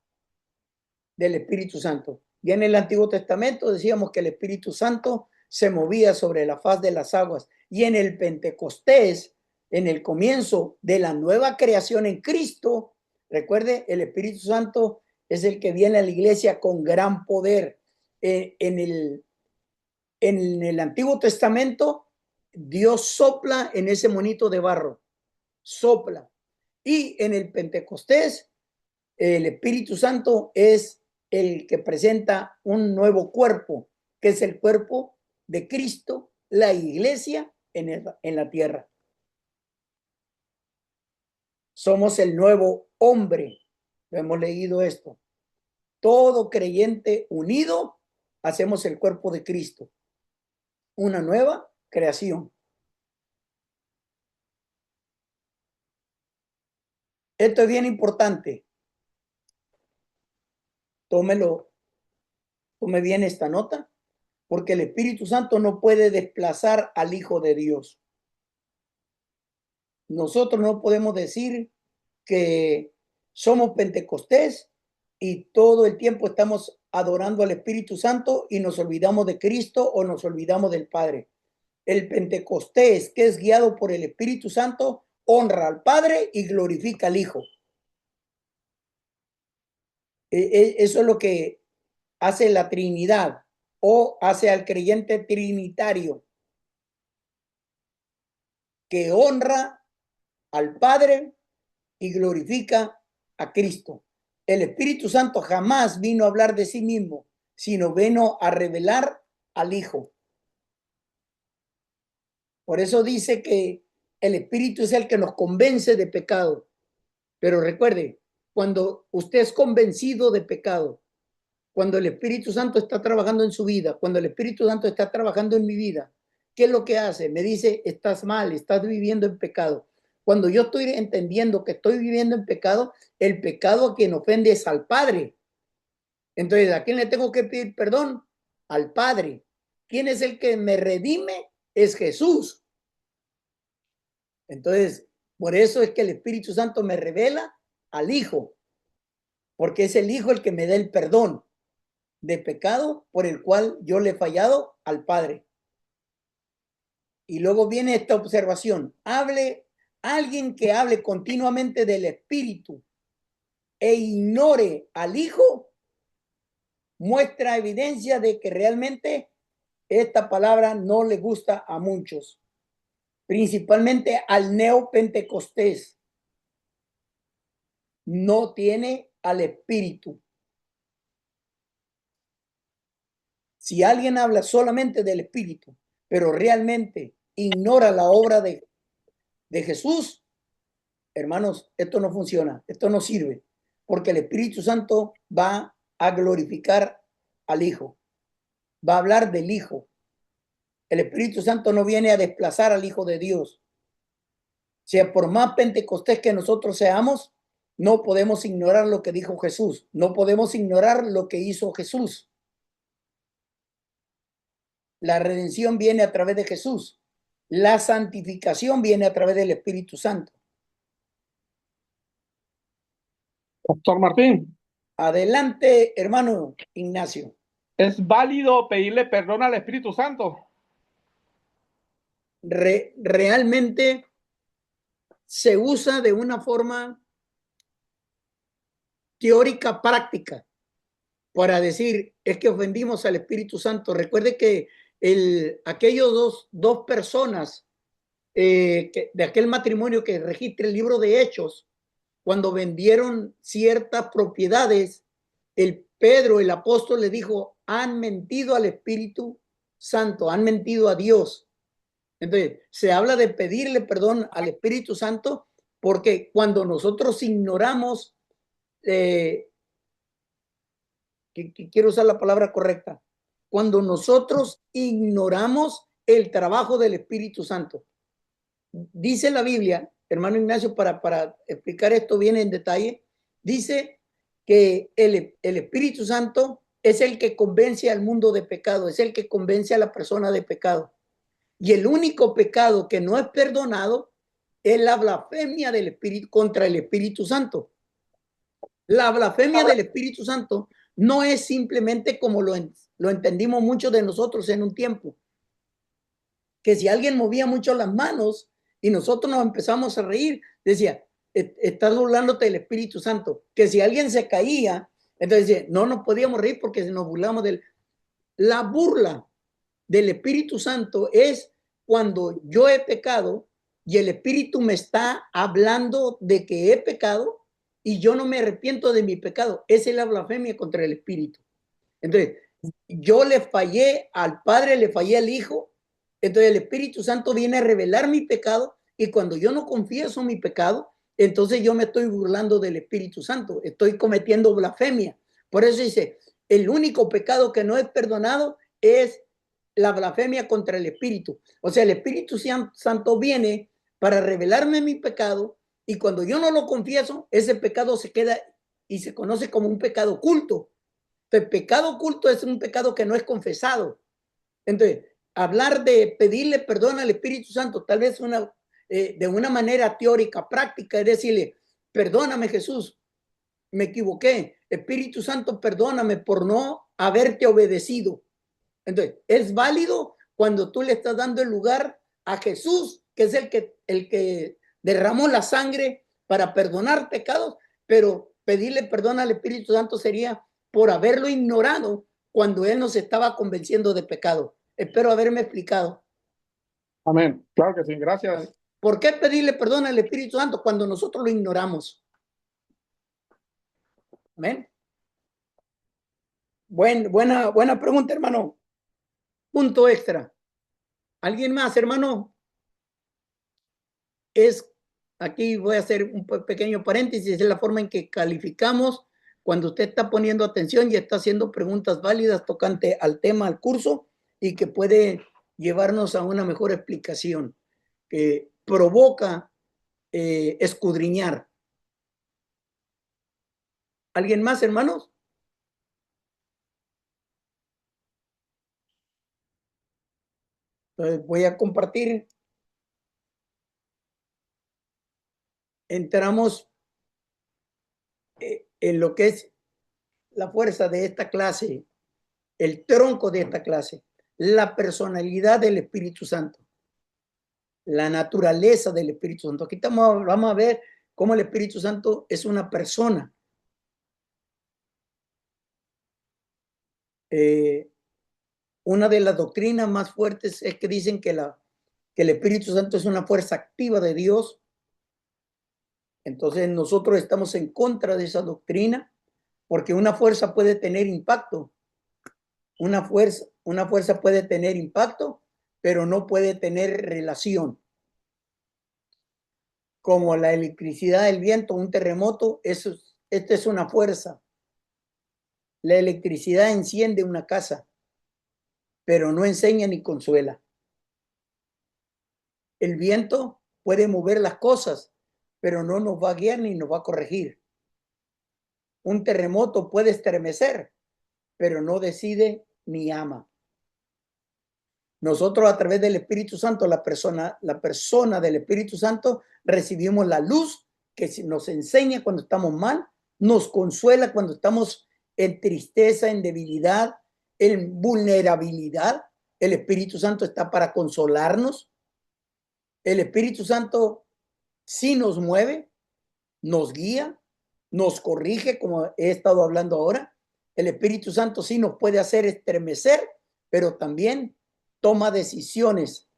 del Espíritu Santo. Ya en el Antiguo Testamento decíamos que el Espíritu Santo se movía sobre la faz de las aguas. Y en el Pentecostés, en el comienzo de la nueva creación en Cristo, recuerde, el Espíritu Santo es el que viene a la iglesia con gran poder. En el Antiguo Testamento, Dios sopla en ese monito de barro, sopla. Y en el Pentecostés, el Espíritu Santo es el que presenta un nuevo cuerpo, que es el cuerpo de Cristo, la iglesia en la tierra. Somos el nuevo hombre. Hemos leído esto. Todo creyente unido, hacemos el cuerpo de Cristo. Una nueva creación. Esto es bien importante. Tome bien esta nota, porque el Espíritu Santo no puede desplazar al Hijo de Dios. Nosotros no podemos decir que somos Pentecostés y todo el tiempo estamos adorando al Espíritu Santo y nos olvidamos de Cristo o nos olvidamos del Padre. El Pentecostés, que es guiado por el Espíritu Santo, honra al Padre y glorifica al Hijo. Eso es lo que hace la Trinidad o hace al creyente trinitario, que honra al Padre y glorifica a Cristo. El Espíritu Santo jamás vino a hablar de sí mismo, sino vino a revelar al Hijo. Por eso dice que el Espíritu es el que nos convence de pecado. Pero recuerde, cuando usted es convencido de pecado, cuando el Espíritu Santo está trabajando en su vida, cuando el Espíritu Santo está trabajando en mi vida, ¿qué es lo que hace? Me dice, estás mal, estás viviendo en pecado. Cuando yo estoy entendiendo que estoy viviendo en pecado, el pecado a quien ofende es al Padre. Entonces, ¿a quién le tengo que pedir perdón? Al Padre. ¿Quién es el que me redime? Es Jesús. Entonces, por eso es que el Espíritu Santo me revela al Hijo, porque es el Hijo el que me da el perdón de pecado por el cual yo le he fallado al Padre. Y luego viene esta observación: alguien que hable continuamente del Espíritu e ignore al Hijo, muestra evidencia de que realmente esta palabra no le gusta a muchos, principalmente al neopentecostés. No tiene al Espíritu. Si alguien habla solamente del Espíritu, pero realmente ignora la obra de Jesús, hermanos, esto no funciona, esto no sirve, porque el Espíritu Santo va a glorificar al Hijo, va a hablar del Hijo. El Espíritu Santo no viene a desplazar al Hijo de Dios. O sea, por más pentecostés que nosotros seamos, no podemos ignorar lo que dijo Jesús, no podemos ignorar lo que hizo Jesús. La redención viene a través de Jesús. La santificación viene a través del Espíritu Santo.
Pastor Martín,
Adelante, hermano Ignacio.
¿es válido pedirle perdón al Espíritu Santo?
Realmente se usa de una forma teórica práctica para decir, es que ofendimos al Espíritu Santo. Recuerde que aquellos dos personas de aquel matrimonio que registra el libro de Hechos, cuando vendieron ciertas propiedades, Pedro, el apóstol, le dijo, han mentido al Espíritu Santo, han mentido a Dios. Entonces, se habla de pedirle perdón al Espíritu Santo, porque cuando nosotros ignoramos, quiero usar la palabra correcta, cuando nosotros ignoramos el trabajo del Espíritu Santo. Dice la Biblia hermano Ignacio, para explicar esto bien en detalle, dice que el Espíritu Santo es el que convence al mundo de pecado, es el que convence a la persona de pecado. Y el único pecado que no es perdonado es la blasfemia del Espíritu contra el Espíritu Santo. La blasfemia del Espíritu Santo no es simplemente como lo entendimos muchos de nosotros en un tiempo, que si alguien movía mucho las manos y nosotros nos empezamos a reír, decía, estás burlándote del Espíritu Santo. Que si alguien se caía, entonces decía, no nos podíamos reír porque nos burlamos del... La burla del Espíritu Santo es cuando yo he pecado y el Espíritu me está hablando de que he pecado y yo no me arrepiento de mi pecado. Esa es la blasfemia contra el Espíritu. Entonces, yo le fallé al Padre, le fallé al Hijo. Entonces el Espíritu Santo viene a revelar mi pecado y cuando yo no confieso mi pecado, entonces yo me estoy burlando del Espíritu Santo, estoy cometiendo blasfemia. Por eso dice, el único pecado que no es perdonado es la blasfemia contra el Espíritu. O sea, el Espíritu Santo viene para revelarme mi pecado y cuando yo no lo confieso, ese pecado se queda y se conoce como un pecado oculto. Entonces, pecado oculto es un pecado que no es confesado. Entonces, hablar de pedirle perdón al Espíritu Santo, tal vez de una manera teórica, práctica, es decirle, perdóname Jesús, me equivoqué. Espíritu Santo, perdóname por no haberte obedecido. Entonces, es válido cuando tú le estás dando el lugar a Jesús, que es el que derramó la sangre para perdonar pecados, pero pedirle perdón al Espíritu Santo sería por haberlo ignorado cuando Él nos estaba convenciendo de pecado. Espero haberme explicado.
Amén. Claro que sí, gracias.
¿Por qué pedirle perdón al Espíritu Santo cuando nosotros lo ignoramos? Amén. Buena pregunta, hermano. Punto extra. ¿Alguien más, hermano? Aquí voy a hacer un pequeño paréntesis, es la forma en que calificamos cuando usted está poniendo atención y está haciendo preguntas válidas tocante al tema, al curso, y que puede llevarnos a una mejor explicación, que provoca escudriñar. ¿Alguien más, hermanos? Entonces voy a compartir. Entramos en lo que es la fuerza de esta clase, el tronco de esta clase, la personalidad del Espíritu Santo, la naturaleza del Espíritu Santo. Aquí vamos a ver cómo el Espíritu Santo es una persona. Una de las doctrinas más fuertes es que dicen que el Espíritu Santo es una fuerza activa de Dios. Entonces nosotros estamos en contra de esa doctrina porque una fuerza puede tener impacto. Una fuerza puede tener impacto, pero no puede tener relación. Como la electricidad, el viento, un terremoto, esta es una fuerza. La electricidad enciende una casa, pero no enseña ni consuela. El viento puede mover las cosas, pero no nos va a guiar ni nos va a corregir. Un terremoto puede estremecer, pero no decide ni ama. Nosotros a través del Espíritu Santo, la persona del Espíritu Santo, recibimos la luz que nos enseña cuando estamos mal, nos consuela cuando estamos en tristeza, en debilidad, en vulnerabilidad. El Espíritu Santo está para consolarnos. El Espíritu Santo sí nos mueve, nos guía, nos corrige, como he estado hablando ahora. El Espíritu Santo sí nos puede hacer estremecer, pero también toma decisiones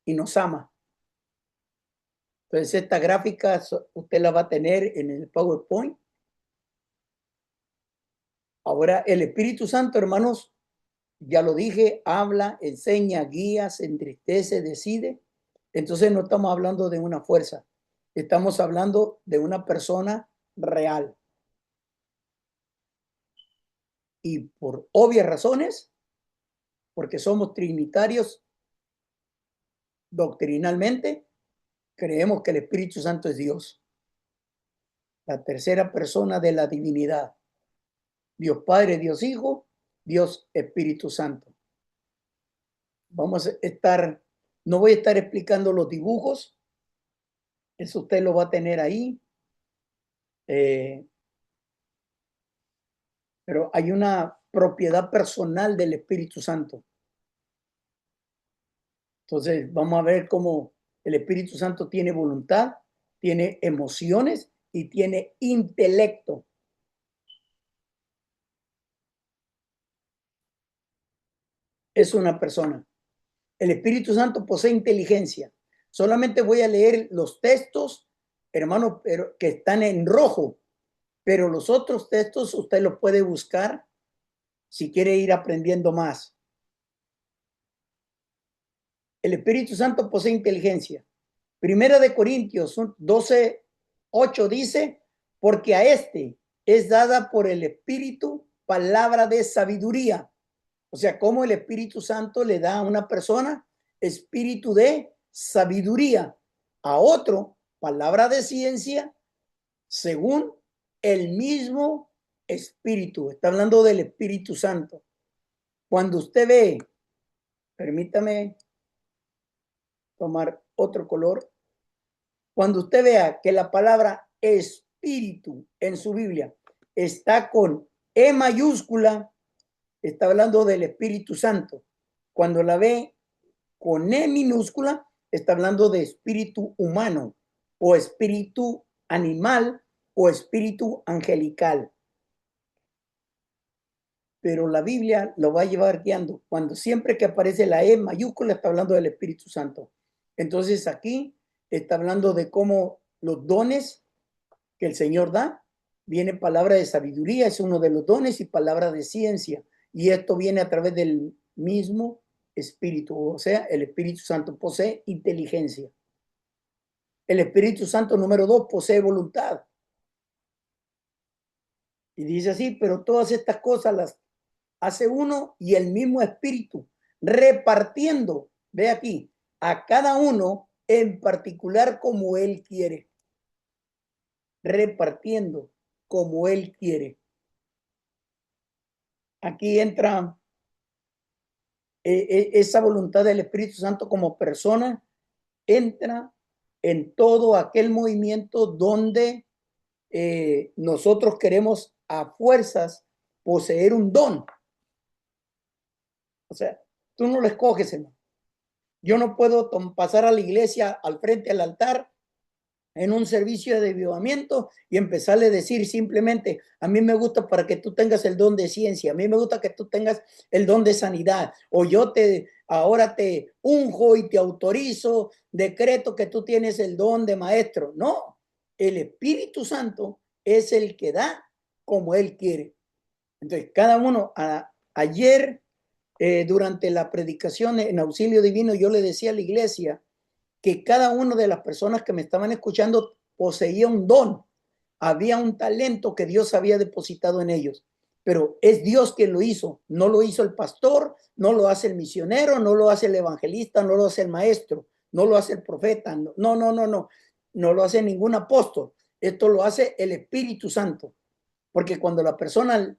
y nos ama. Entonces, esta gráfica usted la va a tener en el PowerPoint. Ahora, el Espíritu Santo, hermanos, ya lo dije, habla, enseña, guía, se entristece, decide. Entonces, no estamos hablando de una fuerza, estamos hablando de una persona real. Y por obvias razones, porque somos trinitarios doctrinalmente, creemos que el Espíritu Santo es Dios, la tercera persona de la divinidad. Dios Padre, Dios Hijo, Dios Espíritu Santo. Vamos a estar, no voy a estar explicando los dibujos, eso usted lo va a tener ahí. Pero hay una propiedad personal del Espíritu Santo. Entonces vamos a ver cómo el Espíritu Santo tiene voluntad, tiene emociones y tiene intelecto. Es una persona. El Espíritu Santo posee inteligencia. Solamente voy a leer los textos, hermanos, pero que están en rojo, pero los otros textos usted los puede buscar si quiere ir aprendiendo más. El Espíritu Santo posee inteligencia. Primera de Corintios 12:8 dice, porque a este es dada por el Espíritu palabra de sabiduría. O sea, cómo el Espíritu Santo le da a una persona espíritu de sabiduría, a otro palabra de ciencia, según el mismo Espíritu. Está hablando del Espíritu Santo. Cuando usted ve, permítame tomar otro color. Cuando usted vea que la palabra espíritu en su Biblia está con E mayúscula, está hablando del Espíritu Santo. Cuando la ve con E minúscula, está hablando de espíritu humano o espíritu animal o espíritu angelical. Pero la Biblia lo va a llevar guiando. Cuando siempre que aparece la E mayúscula, está hablando del Espíritu Santo. Entonces aquí está hablando de cómo los dones que el Señor da, viene palabra de sabiduría, es uno de los dones, y palabra de ciencia. Y esto viene a través del mismo Espíritu, o sea, el Espíritu Santo posee inteligencia. El Espíritu Santo, número 2, posee voluntad. Y dice así, pero todas estas cosas las hace uno y el mismo Espíritu, repartiendo, ve aquí, a cada uno en particular como Él quiere. Repartiendo como Él quiere. Aquí entra esa voluntad del Espíritu Santo como persona, entra en todo aquel movimiento donde nosotros queremos a fuerzas poseer un don. O sea, tú no lo escoges, hermano. Yo no puedo pasar a la iglesia al frente al altar en un servicio de avivamiento y empezarle a decir simplemente, a mí me gusta para que tú tengas el don de ciencia, a mí me gusta que tú tengas el don de sanidad, o yo ahora te unjo y te autorizo, decreto que tú tienes el don de maestro. No, el Espíritu Santo es el que da como Él quiere. Entonces, cada uno, ayer durante la predicación en Auxilio Divino, yo le decía a la iglesia que cada una de las personas que me estaban escuchando poseía un don, había un talento que Dios había depositado en ellos, pero es Dios quien lo hizo, no lo hizo el pastor, no lo hace el misionero, no lo hace el evangelista, no lo hace el maestro, no lo hace el profeta, no lo hace ningún apóstol, esto lo hace el Espíritu Santo, porque cuando la persona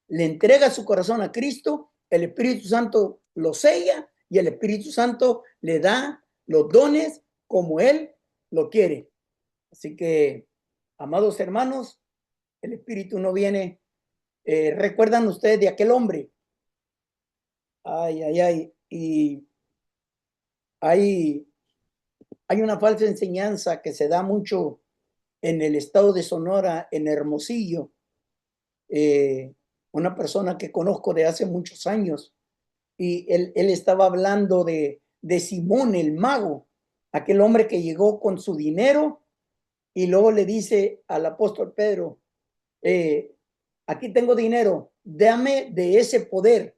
le entrega su corazón a Cristo, el Espíritu Santo lo sella y el Espíritu Santo le da los dones como Él lo quiere. Así que, amados hermanos, el Espíritu no viene. ¿Recuerdan ustedes de aquel hombre? Y hay una falsa enseñanza que se da mucho en el estado de Sonora, en Hermosillo. Una persona que conozco de hace muchos años, y él estaba hablando de Simón el mago, aquel hombre que llegó con su dinero y luego le dice al apóstol Pedro, aquí tengo dinero, dame de ese poder.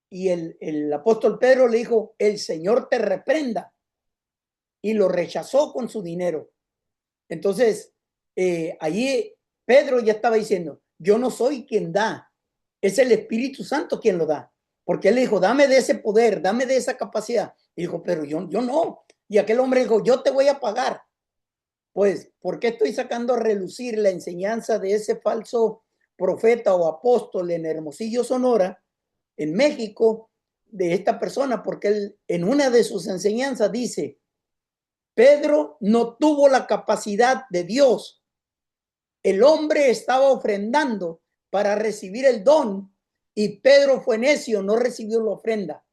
Y el apóstol Pedro le dijo, el Señor te reprenda, y lo rechazó con su dinero. Entonces, allí Pedro ya estaba diciendo, yo no soy quien da, es el Espíritu Santo quien lo da. Porque él le dijo, dame de ese poder, dame de esa capacidad. Y dijo, pero yo no, Y aquel hombre dijo, yo te voy a pagar. Pues, ¿por qué estoy sacando a relucir la enseñanza de ese falso profeta o apóstol en Hermosillo, Sonora, en México, de esta persona? Porque él en una de sus enseñanzas dice, Pedro no tuvo la capacidad de Dios. El hombre estaba ofrendando para recibir el don y Pedro fue necio, no recibió la ofrenda.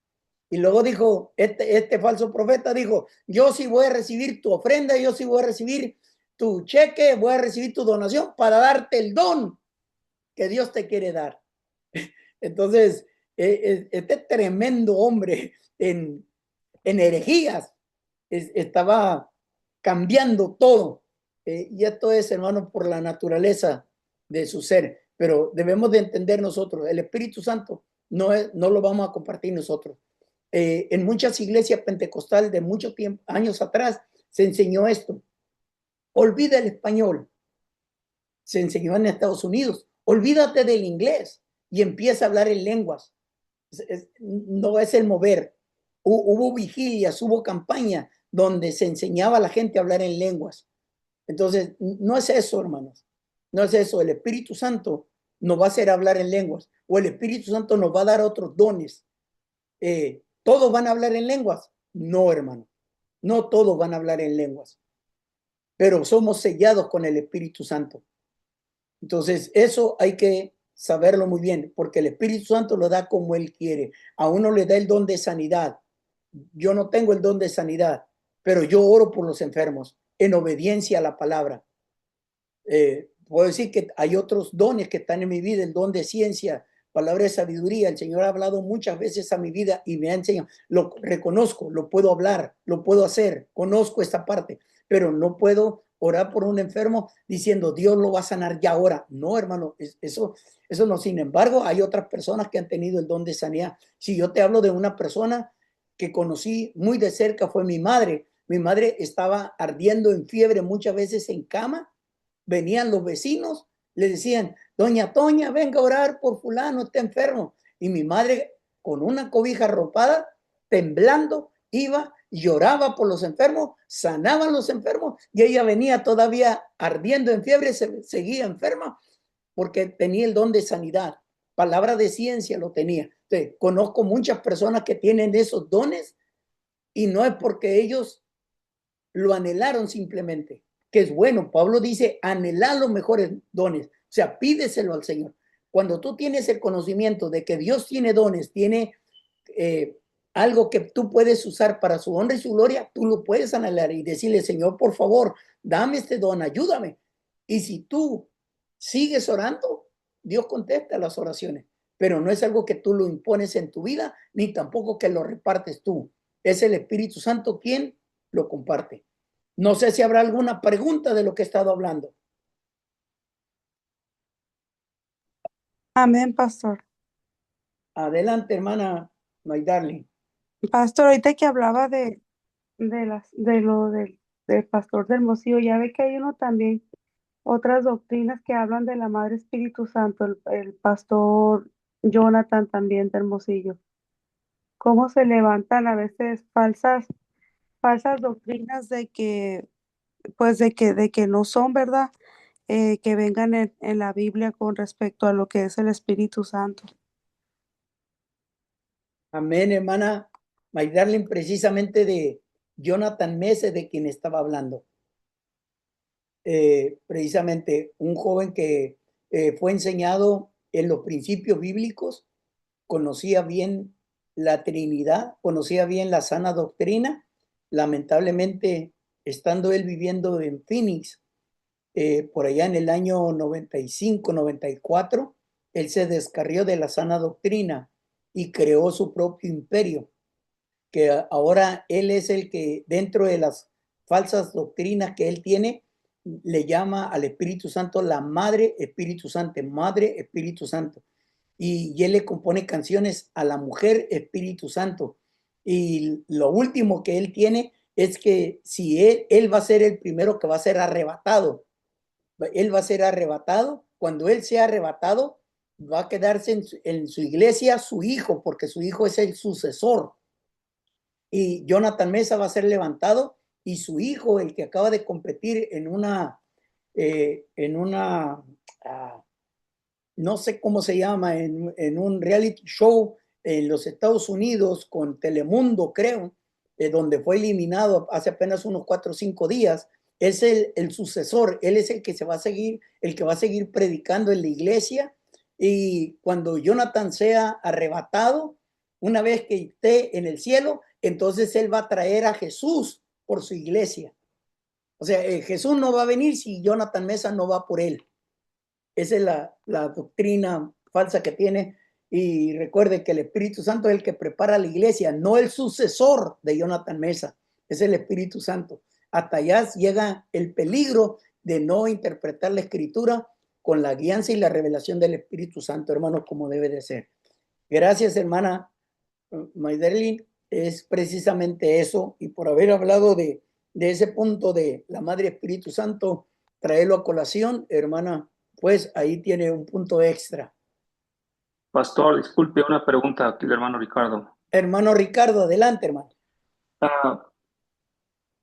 Y luego dijo, este falso profeta dijo, yo sí voy a recibir tu ofrenda, yo sí voy a recibir tu cheque, voy a recibir tu donación para darte el don que Dios te quiere dar. Entonces, este tremendo hombre en herejías estaba cambiando todo. Y esto es, hermano, por la naturaleza de su ser. Pero debemos de entender nosotros, el Espíritu Santo no lo vamos a compartir nosotros. En muchas iglesias pentecostales de mucho tiempo, años atrás, se enseñó esto. Olvida el español. Se enseñó en Estados Unidos. Olvídate del inglés y empieza a hablar en lenguas. No es el mover. Hubo vigilias, hubo campaña donde se enseñaba a la gente a hablar en lenguas. Entonces, no es eso, hermanos. No es eso. El Espíritu Santo nos va a hacer hablar en lenguas o el Espíritu Santo nos va a dar otros dones. ¿Todos van a hablar en lenguas? No, hermano. No todos van a hablar en lenguas. Pero somos sellados con el Espíritu Santo. Entonces, eso hay que saberlo muy bien, porque el Espíritu Santo lo da como Él quiere. A uno le da el don de sanidad. Yo no tengo el don de sanidad, pero yo oro por los enfermos en obediencia a la palabra. Puedo decir que hay otros dones que están en mi vida, el don de ciencia, palabra de sabiduría. El Señor ha hablado muchas veces a mi vida y me ha enseñado. Lo reconozco, lo puedo hablar, lo puedo hacer, conozco esta parte, pero no puedo orar por un enfermo diciendo Dios lo va a sanar ya ahora. No, hermano, eso no. Sin embargo, hay otras personas que han tenido el don de sanidad. Si yo te hablo de una persona que conocí muy de cerca, fue mi madre. Mi madre estaba ardiendo en fiebre muchas veces en cama. Venían los vecinos, le decían, doña Toña, venga a orar por fulano, está enfermo. Y mi madre, con una cobija arropada, temblando, iba, lloraba por los enfermos, sanaban los enfermos, y ella venía todavía ardiendo en fiebre, seguía enferma, porque tenía el don de sanidad. Palabra de ciencia lo tenía. Entonces, conozco muchas personas que tienen esos dones, y no es porque ellos lo anhelaron simplemente, que es bueno. Pablo dice, anhelar los mejores dones, o sea, pídeselo al Señor. Cuando tú tienes el conocimiento de que Dios tiene dones, tiene algo que tú puedes usar para su honra y su gloria, tú lo puedes anhelar y decirle, Señor, por favor, dame este don, ayúdame. Y si tú sigues orando, Dios contesta las oraciones, pero no es algo que tú lo impones en tu vida, ni tampoco que lo repartes tú. Es el Espíritu Santo quien lo comparte. No sé si habrá alguna pregunta de lo que he estado hablando.
Amén, pastor.
Adelante, hermana My Darling.
Pastor, ahorita que hablaba del pastor de Hermosillo, ya ve que hay uno también, otras doctrinas que hablan de la Madre Espíritu Santo, el pastor Jonathan también de Hermosillo. Cómo se levantan a veces falsas doctrinas de que, pues de que no son verdad, que vengan en la Biblia con respecto a lo que es el Espíritu Santo.
Amén, hermana My Darling, precisamente de Jonathan Mese, de quien estaba hablando. Precisamente un joven que fue enseñado en los principios bíblicos, conocía bien la Trinidad, conocía bien la sana doctrina. Lamentablemente, estando él viviendo en Phoenix, por allá en el año 95, 94, él se descarrió de la sana doctrina y creó su propio imperio, que ahora él es el que, dentro de las falsas doctrinas que él tiene, le llama al Espíritu Santo la Madre Espíritu Santo, Madre Espíritu Santo. Y él le compone canciones a la mujer Espíritu Santo. Y lo último que él tiene es que si él va a ser el primero que va a ser arrebatado. Él va a ser arrebatado. Cuando él sea arrebatado, va a quedarse en su iglesia su hijo, porque su hijo es el sucesor. y Jonathan Mesa va a ser levantado y su hijo, el que acaba de competir en una no sé cómo se llama, en un reality show en los Estados Unidos con Telemundo, creo, donde fue eliminado hace apenas unos 4 o 5 días, es el sucesor, él es el que se va a seguir, el que va a seguir predicando en la iglesia, y cuando Jonathan sea arrebatado, una vez que esté en el cielo, entonces él va a traer a Jesús por su iglesia. O sea, Jesús no va a venir si Jonathan Mesa no va por él. Esa es la doctrina falsa que tiene. Y recuerde que el Espíritu Santo es el que prepara la iglesia, no el sucesor de Jonathan Mesa, es el Espíritu Santo. Hasta allá llega el peligro de no interpretar la Escritura con la guianza y la revelación del Espíritu Santo, hermanos, como debe de ser. Gracias, hermana Mayderlin. Es precisamente eso, y por haber hablado de ese punto de la Madre Espíritu Santo, traerlo a colación, hermana, pues ahí tiene un punto extra.
Pastor, disculpe una pregunta aquí del hermano Ricardo.
Hermano Ricardo, adelante, hermano.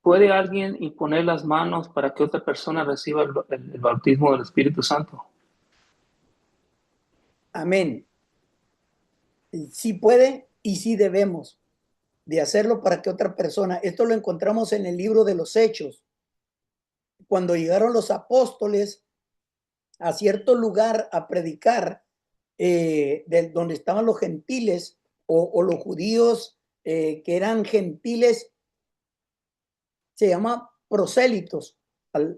¿Puede alguien imponer las manos para que otra persona reciba el bautismo del Espíritu Santo?
Amén. Sí puede y sí debemos de hacerlo para que otra persona. Esto lo encontramos en el libro de los Hechos. Cuando llegaron los apóstoles a cierto lugar a predicar, donde estaban los gentiles o los judíos que eran gentiles, se llama prosélitos. Al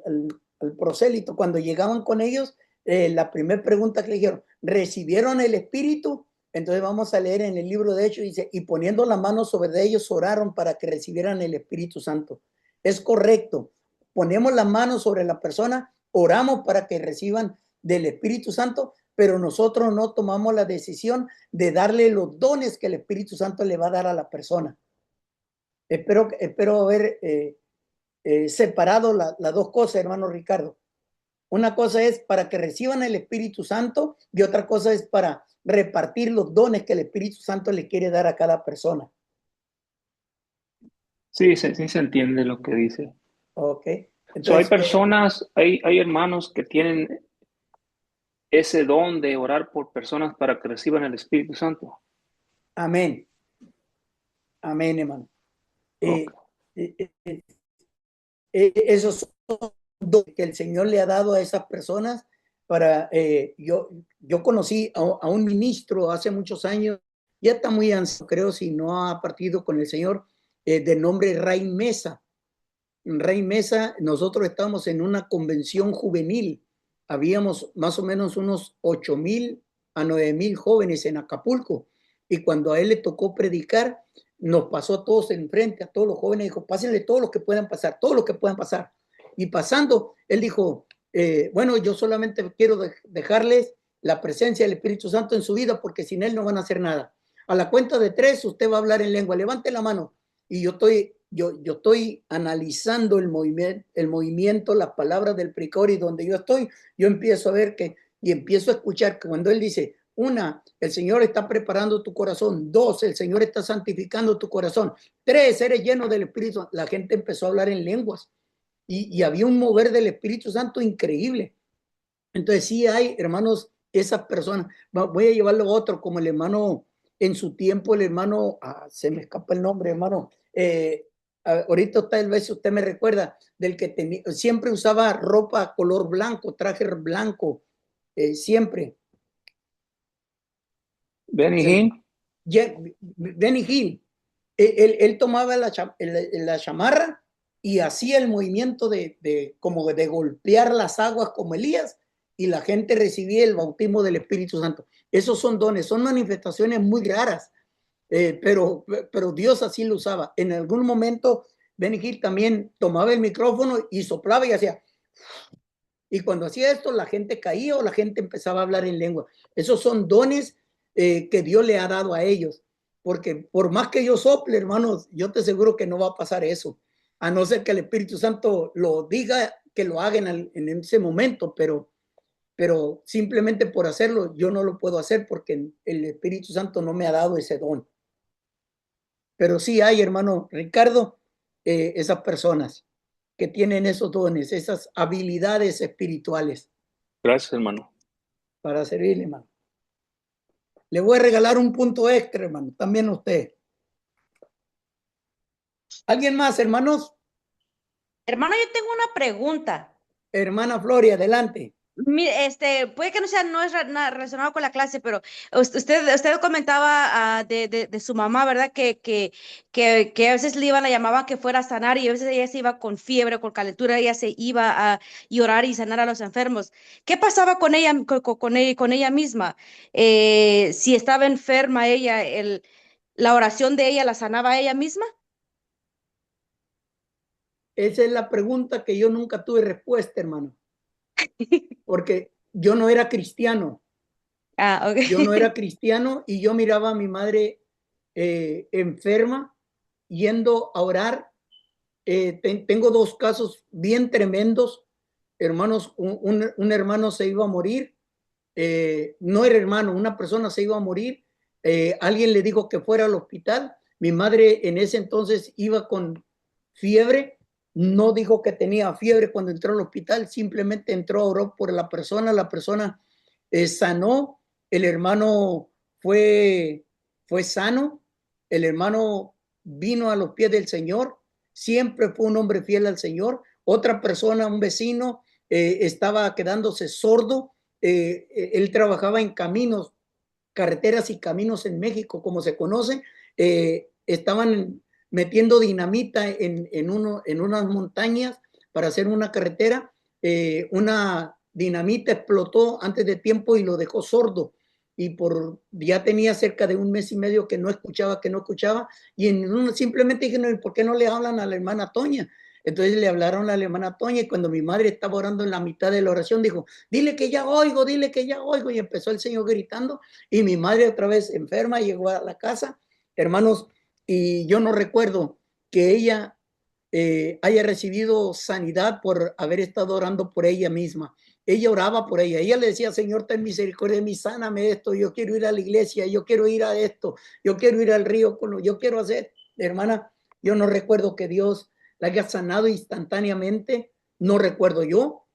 prosélito, cuando llegaban con ellos, la primera pregunta que le dijeron, ¿recibieron el Espíritu? Entonces vamos a leer en el libro de Hechos, dice, y poniendo la mano sobre ellos oraron para que recibieran el Espíritu Santo. Es correcto. Ponemos la mano sobre la persona, oramos para que reciban del Espíritu Santo, pero nosotros no tomamos la decisión de darle los dones que el Espíritu Santo le va a dar a la persona. Espero haber separado las dos cosas, hermano Ricardo. Una cosa es para que reciban el Espíritu Santo y otra cosa es para repartir los dones que el Espíritu Santo le quiere dar a cada persona.
Sí, sí se entiende lo que dice.
Ok.
Entonces, hay personas, hay hermanos que tienen ese don de orar por personas para que reciban el Espíritu Santo.
Amén. Amén, hermano.
Okay.
Esos son dones que el Señor le ha dado a esas personas. Para yo conocí a un ministro hace muchos años, ya está muy anciano, creo, si no ha partido con el Señor, de nombre Ray Mesa. Ray Mesa, nosotros estábamos en una convención juvenil, habíamos más o menos unos 8,000 a 9,000 jóvenes en Acapulco, y cuando a él le tocó predicar, nos pasó a todos enfrente, a todos los jóvenes, dijo, pásenle todos los que puedan pasar, todos los que puedan pasar. Y pasando, él dijo, bueno, yo solamente quiero dejarles la presencia del Espíritu Santo en su vida, porque sin él no van a hacer nada. A la cuenta de 3, usted va a hablar en lengua, levante la mano. Y yo estoy analizando el movimiento, las palabras del predicador, y donde yo estoy, yo empiezo a ver y empiezo a escuchar que cuando él dice, 1, el Señor está preparando tu corazón. 2, el Señor está santificando tu corazón. 3, eres lleno del Espíritu. La gente empezó a hablar en lenguas y había un mover del Espíritu Santo increíble. Entonces sí hay, hermanos, esas personas. Voy a llevarlo a otro, como el hermano, en su tiempo, el hermano, se me escapa el nombre, hermano. Ahorita tal vez usted me recuerda del que siempre usaba ropa color blanco, traje blanco, siempre.
Benny Hinn.
Benny Hinn. Él tomaba la chamarra y hacía el movimiento como de golpear las aguas como Elías, y la gente recibía el bautismo del Espíritu Santo. Esos son dones, son manifestaciones muy raras, pero Dios así lo usaba. En algún momento Benny Hinn también tomaba el micrófono y soplaba y hacía, y cuando hacía esto la gente caía o la gente empezaba a hablar en lengua. Esos son dones que Dios le ha dado a ellos, porque por más que yo sople, hermanos, yo te aseguro que no va a pasar eso, a no ser que el Espíritu Santo lo diga, que lo hagan en ese momento, pero simplemente por hacerlo yo no lo puedo hacer, porque el Espíritu Santo no me ha dado ese don. pero sí hay, hermano Ricardo, esas personas que tienen esos dones, esas habilidades espirituales
Gracias, hermano.
para servirle, hermano. Le voy a regalar un punto extra, hermano, también a usted. ¿Alguien más, hermanos?
Hermano, yo tengo una pregunta.
Hermana Floria, adelante.
Mire, puede que no es nada relacionado con la clase, pero usted comentaba de su mamá, ¿verdad? Que a veces le iban, la llamaban que fuera a sanar y a veces ella se iba con fiebre, con calentura, ella se iba a orar y sanar a los enfermos. ¿Qué pasaba con ella, con ella misma? Si estaba enferma ella, la oración de ella la sanaba a ella misma.
Esa es la pregunta que yo nunca tuve respuesta, hermano, porque yo no era cristiano.
Ah, ok.
Yo no era cristiano y yo miraba a mi madre enferma yendo a orar. Tengo dos casos bien tremendos, hermanos. Un hermano se iba a morir, no era hermano, una persona se iba a morir. Alguien le dijo que fuera al hospital. Mi madre en ese entonces iba con fiebre, no dijo que tenía fiebre cuando entró al hospital, simplemente entró, oró por la persona sanó, el hermano fue sano, el hermano vino a los pies del Señor, siempre fue un hombre fiel al Señor. Otra persona, un vecino, estaba quedándose sordo, él trabajaba en caminos, carreteras y caminos en México, como se conoce, estaban metiendo dinamita en unas montañas para hacer una carretera, una dinamita explotó antes de tiempo y lo dejó sordo, y ya tenía cerca de un mes y medio que no escuchaba, y simplemente dijeron, ¿por qué no le hablan a la hermana Toña? Entonces le hablaron a la hermana Toña, y cuando mi madre estaba orando en la mitad de la oración, dijo, dile que ya oigo, y empezó el Señor gritando, y mi madre otra vez enferma llegó a la casa, hermanos, y yo no recuerdo que ella haya recibido sanidad por haber estado orando por ella misma. Ella oraba por ella, ella le decía, Señor, ten misericordia de mí, sáname esto, yo quiero ir a la iglesia, yo quiero ir a esto, yo quiero ir al río, yo quiero hacer, hermana, yo no recuerdo que Dios la haya sanado instantáneamente, no recuerdo yo,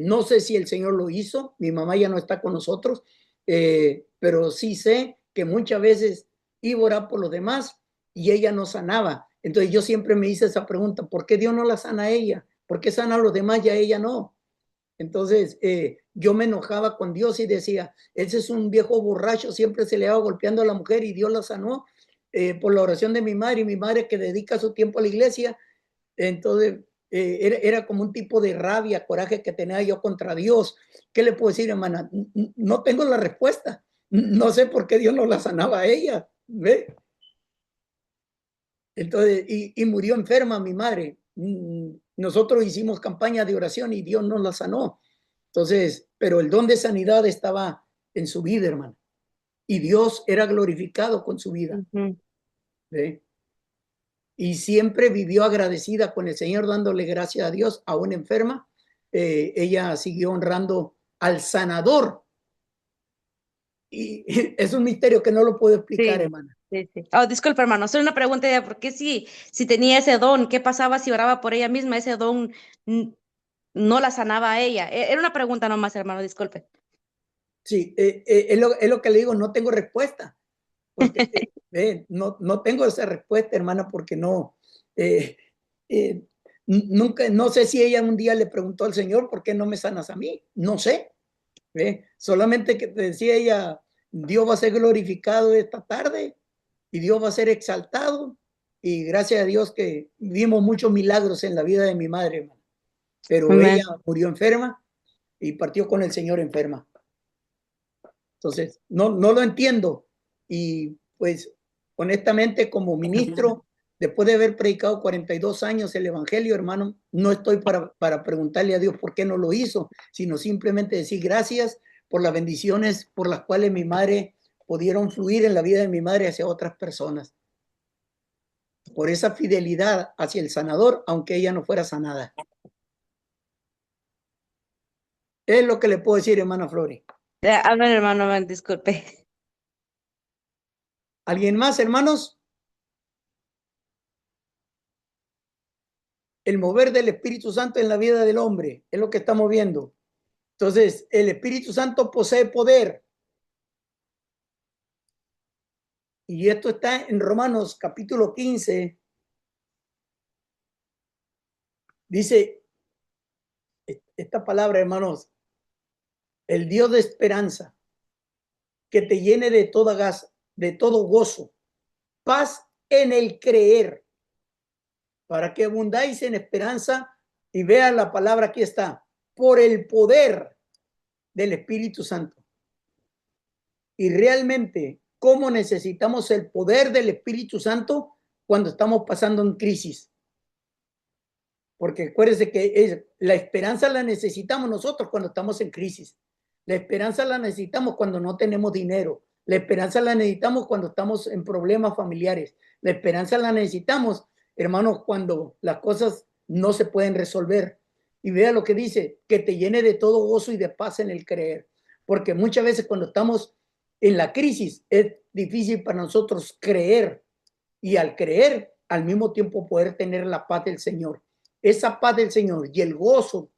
no sé si el Señor lo hizo, mi mamá ya no está con nosotros, pero sí sé que muchas veces iba a orar por los demás y ella no sanaba. Entonces yo siempre me hice esa pregunta, ¿por qué Dios no la sana a ella? ¿Por qué sana a los demás y a ella no? Entonces yo me enojaba con Dios y decía, ese es un viejo borracho, siempre se le va golpeando a la mujer, y Dios la sanó por la oración de mi madre, y mi madre que dedica su tiempo a la iglesia. Entonces era como un tipo de rabia, coraje que tenía yo contra Dios. ¿Qué le puedo decir, hermana? No tengo la respuesta. No sé por qué Dios no la sanaba a ella. ¿Ve? Entonces, y murió enferma mi madre. Nosotros hicimos campaña de oración y Dios nos la sanó. Entonces, pero el don de sanidad estaba en su vida, hermano. Y Dios era glorificado con su vida. ¿Ve? Y siempre vivió agradecida con el Señor, dándole gracias a Dios, aún enferma. Ella siguió honrando al sanador. Y es un misterio que no lo puedo explicar,
Sí,
hermana.
sí, sí. Oh, disculpa, hermano, solo una pregunta de por qué si tenía ese don, ¿qué pasaba si oraba por ella misma? Ese don no la sanaba a ella. Era una pregunta nomás, hermano, disculpe.
Sí, es lo que le digo, no tengo respuesta. Porque no tengo esa respuesta, hermana, porque no, nunca, no sé si ella un día le preguntó al Señor, ¿por qué no me sanas a mí? No sé, solamente que decía ella, Dios va a ser glorificado esta tarde y Dios va a ser exaltado, y gracias a Dios que vimos muchos milagros en la vida de mi madre, hermana. Pero
Amén.
ella murió enferma y partió con el Señor enferma. Entonces, no lo entiendo. Y pues, honestamente, como ministro, después de haber predicado 42 años el Evangelio, hermano, no estoy para preguntarle a Dios por qué no lo hizo, sino simplemente decir gracias por las bendiciones por las cuales mi madre pudieron fluir en la vida de mi madre hacia otras personas. Por esa fidelidad hacia el sanador, aunque ella no fuera sanada. Es lo que le puedo decir, hermana Flori.
Amén, hermano, amén, disculpe.
¿Alguien más, hermanos? el mover del Espíritu Santo en la vida del hombre, es lo que estamos viendo. Entonces, el Espíritu Santo posee poder. Y esto está en Romanos capítulo 15. Dice esta palabra, hermanos, el Dios de esperanza, que te llene de todo gozo, paz en el creer, para que abundáis en esperanza. Y vean la palabra, aquí está, por el poder del Espíritu Santo. Y realmente, ¿cómo necesitamos el poder del Espíritu Santo cuando estamos pasando en crisis? Porque acuérdense que la esperanza la necesitamos nosotros cuando estamos en crisis. La esperanza la necesitamos cuando no tenemos dinero. La esperanza la necesitamos cuando estamos en problemas familiares. La esperanza la necesitamos, hermanos, cuando las cosas no se pueden resolver. Y vea lo que dice, que te llene de todo gozo y de paz en el creer. Porque muchas veces cuando estamos en la crisis es difícil para nosotros creer. Y al creer, al mismo tiempo poder tener la paz del Señor. Esa paz del Señor y el gozo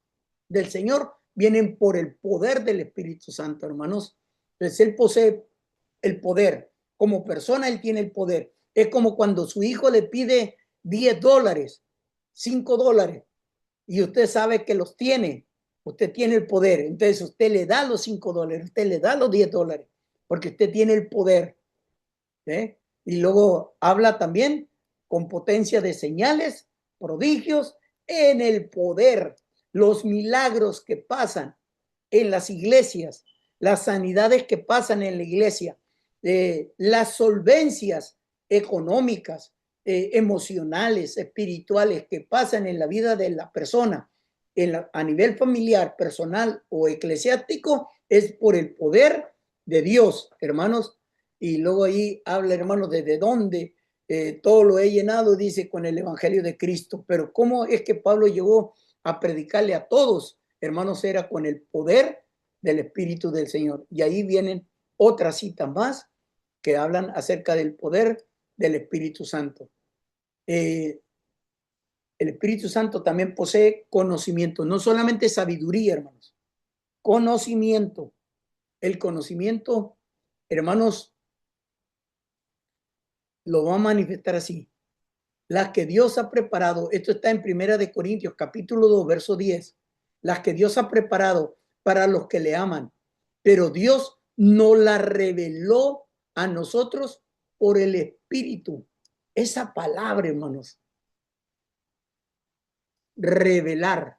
del Señor vienen por el poder del Espíritu Santo, hermanos. Entonces, Él posee el poder. Como persona, Él tiene el poder. Es como cuando su hijo le pide $10, $5, y usted sabe que los tiene. Usted tiene el poder. Entonces, usted le da los $5, usted le da los $10, porque usted tiene el poder. ¿Eh? Y luego habla también con potencia de señales, prodigios, en el poder, los milagros que pasan en las iglesias, las sanidades que pasan en la iglesia, las solvencias económicas, emocionales, espirituales que pasan en la vida de la persona a nivel familiar, personal o eclesiástico, es por el poder de Dios, hermanos. Y luego ahí habla, hermanos, desde dónde todo lo he llenado, dice, con el evangelio de Cristo. Pero ¿cómo es que Pablo llegó a predicarle a todos? Hermanos, era con el poder del Espíritu del Señor. Y ahí vienen otras citas más que hablan acerca del poder del Espíritu Santo. El Espíritu Santo también posee conocimiento, no solamente sabiduría, hermanos, conocimiento. El conocimiento, hermanos, lo va a manifestar así. Las que Dios ha preparado, esto está en 1 Corintios capítulo 2, verso 10, las que Dios ha preparado para los que le aman, pero Dios no la reveló a nosotros por el Espíritu. Esa palabra, hermanos, revelar.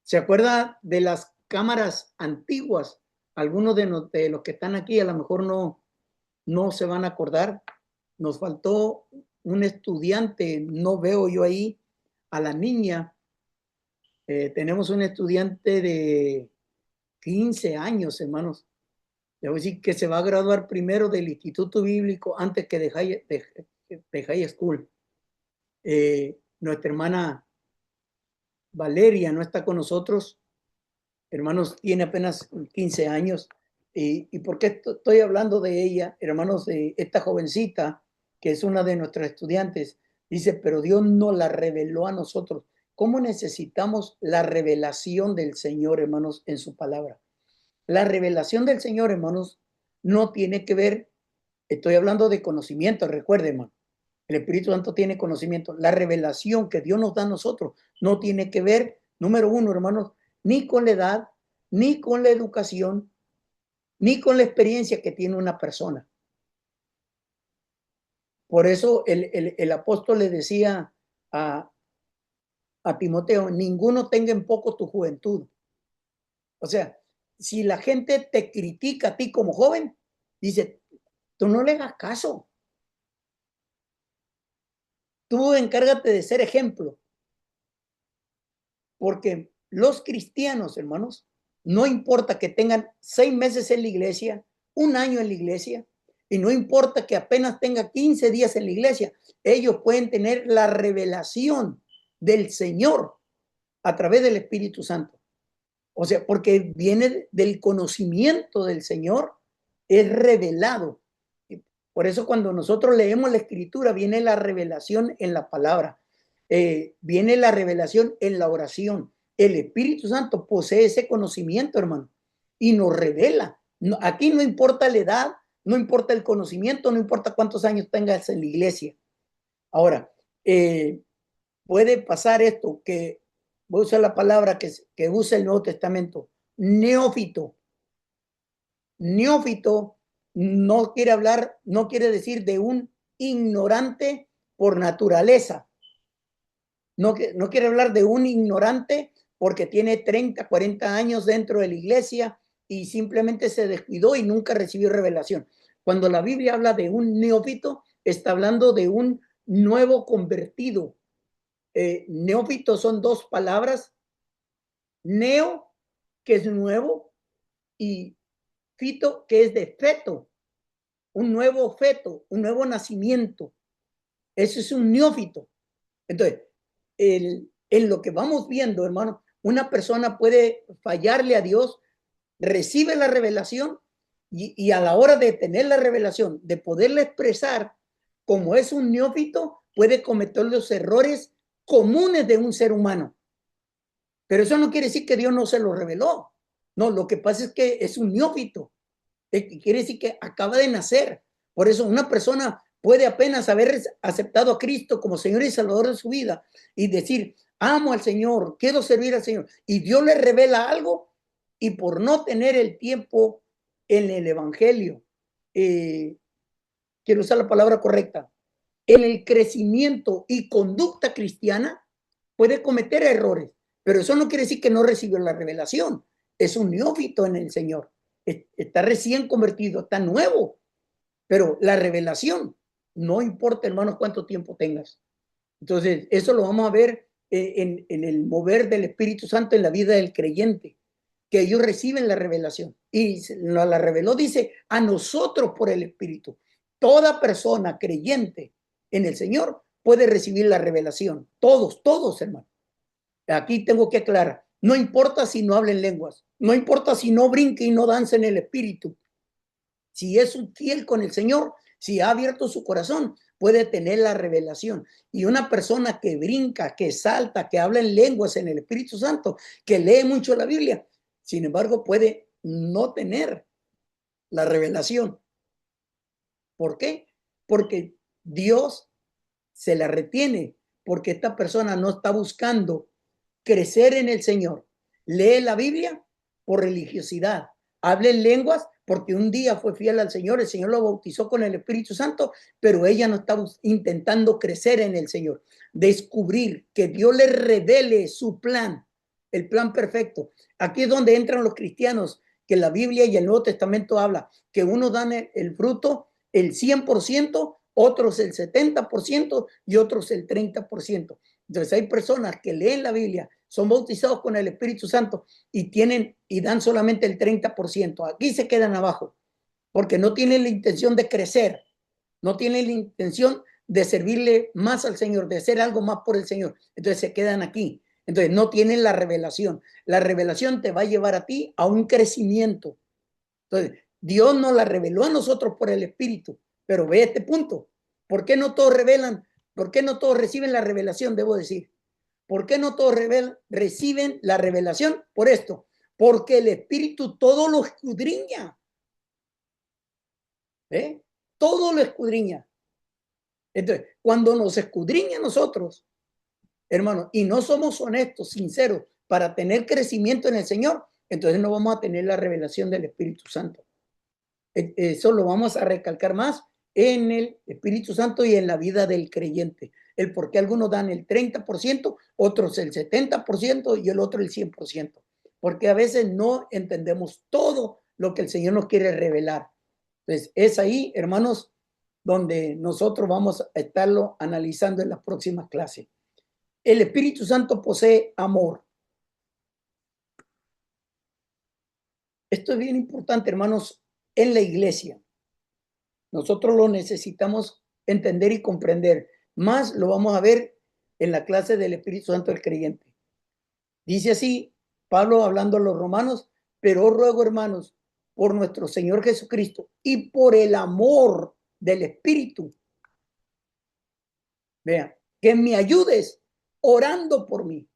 ¿Se acuerda de las cámaras antiguas? Algunos de los que están aquí a lo mejor no se van a acordar. Nos faltó un estudiante, no veo yo ahí a la niña. Tenemos un estudiante de 15 años, hermanos. Le voy a decir que se va a graduar primero del Instituto Bíblico antes que de high school. Nuestra hermana Valeria no está con nosotros. Hermanos, tiene apenas 15 años. ¿Y por qué estoy hablando de ella? Hermanos, de esta jovencita, que es una de nuestras estudiantes, dice, pero Dios no la reveló a nosotros. ¿Cómo necesitamos la revelación del Señor, hermanos, en su palabra? La revelación del Señor, hermanos, no tiene que ver, estoy hablando de conocimiento, recuerden, hermano, el Espíritu Santo tiene conocimiento. La revelación que Dios nos da a nosotros no tiene que ver, número uno, hermanos, ni con la edad, ni con la educación, ni con la experiencia que tiene una persona. Por eso el apóstol le decía a Timoteo, ninguno tenga en poco tu juventud. O sea, si la gente te critica a ti como joven, dice, tú no le hagas caso. Tú encárgate de ser ejemplo. Porque los cristianos, hermanos, no importa que tengan 6 meses en la iglesia, 1 año en la iglesia, y no importa que apenas tenga 15 días en la iglesia, ellos pueden tener la revelación del Señor a través del Espíritu Santo. O sea, porque viene del conocimiento del Señor, es revelado. Por eso cuando nosotros leemos la escritura, viene la revelación en la palabra, viene la revelación en la oración. El Espíritu Santo posee ese conocimiento, hermano, y nos revela. Aquí no importa la edad, no importa el conocimiento, no importa cuántos años tengas en la iglesia. Ahora, puede pasar esto, que voy a usar la palabra que usa el Nuevo Testamento, neófito. Neófito no quiere hablar, no quiere decir de un ignorante por naturaleza. No quiere hablar de un ignorante porque tiene 30, 40 años dentro de la iglesia y simplemente se descuidó y nunca recibió revelación. Cuando la Biblia habla de un neófito, está hablando de un nuevo convertido. Neófito son dos palabras. Neo, que es nuevo, y fito, que es de feto. Un nuevo feto, un nuevo nacimiento. Eso es un neófito. Entonces, en lo que vamos viendo, hermano, una persona puede fallarle a Dios, recibe la revelación y a la hora de tener la revelación, de poderla expresar, como es un neófito, puede cometer los errores comunes de un ser humano. Pero eso no quiere decir que Dios no se lo reveló. No, lo que pasa es que es un neófito. Quiere decir que acaba de nacer. Por eso una persona puede apenas haber aceptado a Cristo como Señor y Salvador de su vida y decir, amo al Señor, quiero servir al Señor. Y Dios le revela algo y por no tener el tiempo en el Evangelio, quiero usar la palabra correcta, en el crecimiento y conducta cristiana, puede cometer errores. Pero eso no quiere decir que no recibió la revelación. Es un neófito en el Señor. Está recién convertido, está nuevo. Pero la revelación, no importa, hermanos, cuánto tiempo tengas. Entonces, eso lo vamos a ver en el mover del Espíritu Santo en la vida del creyente, que ellos reciben la revelación. Y la reveló, dice, a nosotros por el Espíritu. Toda persona creyente en el Señor puede recibir la revelación. Todos, hermanos. Aquí tengo que aclarar, no importa si no hablen lenguas, no importa si no brinque y no dance en el Espíritu. Si es un fiel con el Señor, si ha abierto su corazón, puede tener la revelación. Y una persona que brinca, que salta, que habla en lenguas en el Espíritu Santo, que lee mucho la Biblia, sin embargo, puede no tener la revelación. ¿Por qué? Porque Dios se la retiene, porque esta persona no está buscando crecer en el Señor. Lee la Biblia por religiosidad. Habla en lenguas porque un día fue fiel al Señor, el Señor lo bautizó con el Espíritu Santo, pero ella no está intentando crecer en el Señor. Descubrir que Dios le revele su plan, el plan perfecto. Aquí es donde entran los cristianos, que la Biblia y el Nuevo Testamento habla, que unos dan el fruto el 100%, otros el 70% y otros el 30%. Entonces hay personas que leen la Biblia, son bautizados con el Espíritu Santo y dan solamente el 30%. Aquí se quedan abajo porque no tienen la intención de crecer, no tienen la intención de servirle más al Señor, de hacer algo más por el Señor. Entonces se quedan aquí. Entonces no tienen la revelación. La revelación te va a llevar a ti a un crecimiento. Entonces Dios nos la reveló a nosotros por el Espíritu, pero ve este punto. ¿Por qué no todos revelan? ¿Por qué no todos reciben la revelación? Debo decir. ¿Por qué no todos reciben la revelación? Por esto. Porque el Espíritu todo lo escudriña. ¿Eh? Todo lo escudriña. Entonces, cuando nos escudriña a nosotros, hermanos, y no somos honestos, sinceros, para tener crecimiento en el Señor, entonces no vamos a tener la revelación del Espíritu Santo. Eso lo vamos a recalcar más en el Espíritu Santo y en la vida del creyente. El por qué algunos dan el 30%, otros el 70% y el otro el 100%. Porque a veces no entendemos todo lo que el Señor nos quiere revelar. Entonces, es ahí, hermanos, donde nosotros vamos a estarlo analizando en las próximas clases. El Espíritu Santo posee amor. Esto es bien importante, hermanos, en la iglesia. Nosotros lo necesitamos entender y comprender. Más lo vamos a ver en la clase del Espíritu Santo del creyente. Dice así, Pablo hablando a los romanos, pero os ruego, hermanos, por nuestro Señor Jesucristo y por el amor del Espíritu. Vean, que me ayudes orando por mí.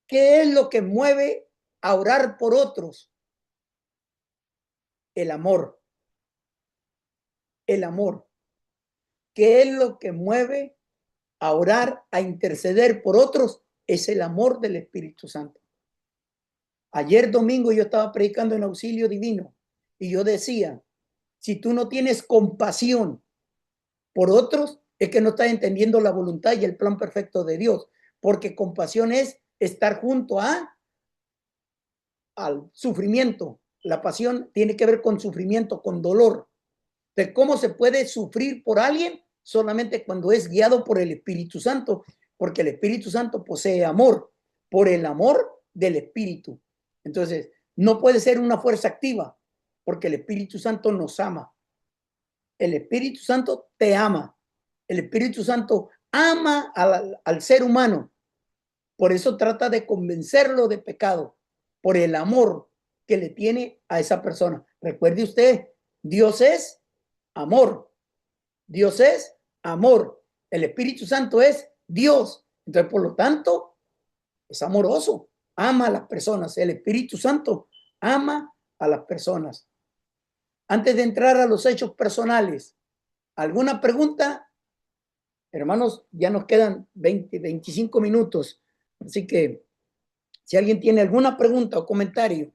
¿Qué es lo que mueve a orar por otros? El amor. El amor. ¿Qué es lo que mueve a orar, a interceder por otros? Es el amor del Espíritu Santo. Ayer domingo yo estaba predicando en Auxilio Divino y yo decía, si tú no tienes compasión por otros, es que no estás entendiendo la voluntad y el plan perfecto de Dios, porque compasión es estar junto al sufrimiento. La pasión tiene que ver con sufrimiento, con dolor. De cómo se puede sufrir por alguien solamente cuando es guiado por el Espíritu Santo, porque el Espíritu Santo posee amor, por el amor del Espíritu. Entonces, no puede ser una fuerza activa, porque el Espíritu Santo nos ama. El Espíritu Santo te ama. El Espíritu Santo ama al ser humano. Por eso trata de convencerlo de pecado, por el amor que le tiene a esa persona. Recuerde usted, Dios es amor. Dios es amor. El Espíritu Santo es Dios. Entonces, por lo tanto, es amoroso. Ama a las personas. El Espíritu Santo ama a las personas. Antes de entrar a los hechos personales, ¿alguna pregunta? Hermanos, ya nos quedan 25 minutos. Así que si alguien tiene alguna pregunta o comentario.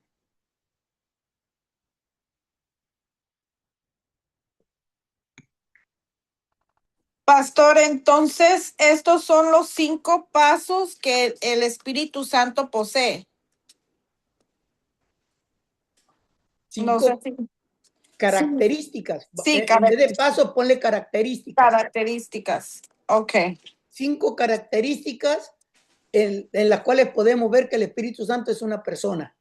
Pastor, entonces estos son los 5 pasos que el Espíritu Santo posee. No sé si
Características.
Sí,
En vez de pasos, ponle características.
características. Ok.
5 características en las cuales podemos ver que el Espíritu Santo es una persona.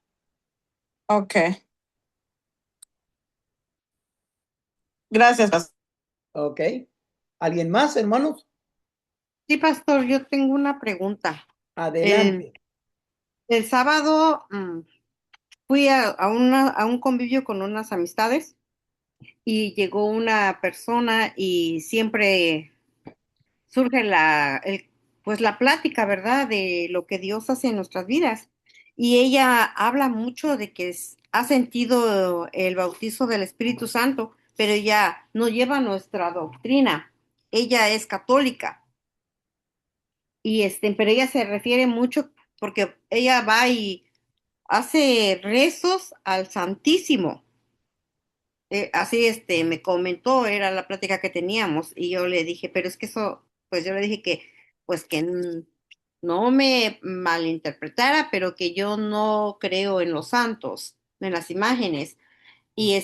Ok. Gracias, pastor.
Ok. ¿Alguien más, hermanos?
Sí, pastor, yo tengo una pregunta.
Adelante.
El sábado fui a un convivio con unas amistades y llegó una persona y siempre surge pues la plática, ¿verdad? De lo que Dios hace en nuestras vidas. Y ella habla mucho de que ha sentido el bautizo del Espíritu Santo, pero ella no lleva nuestra doctrina. Ella es católica. Y pero ella se refiere mucho porque ella va y hace rezos al Santísimo. Así me comentó, era la plática que teníamos, y yo le dije, pero es que eso, pues yo le dije que, pues que no me malinterpretara, pero que yo no creo en los santos, en las imágenes. Y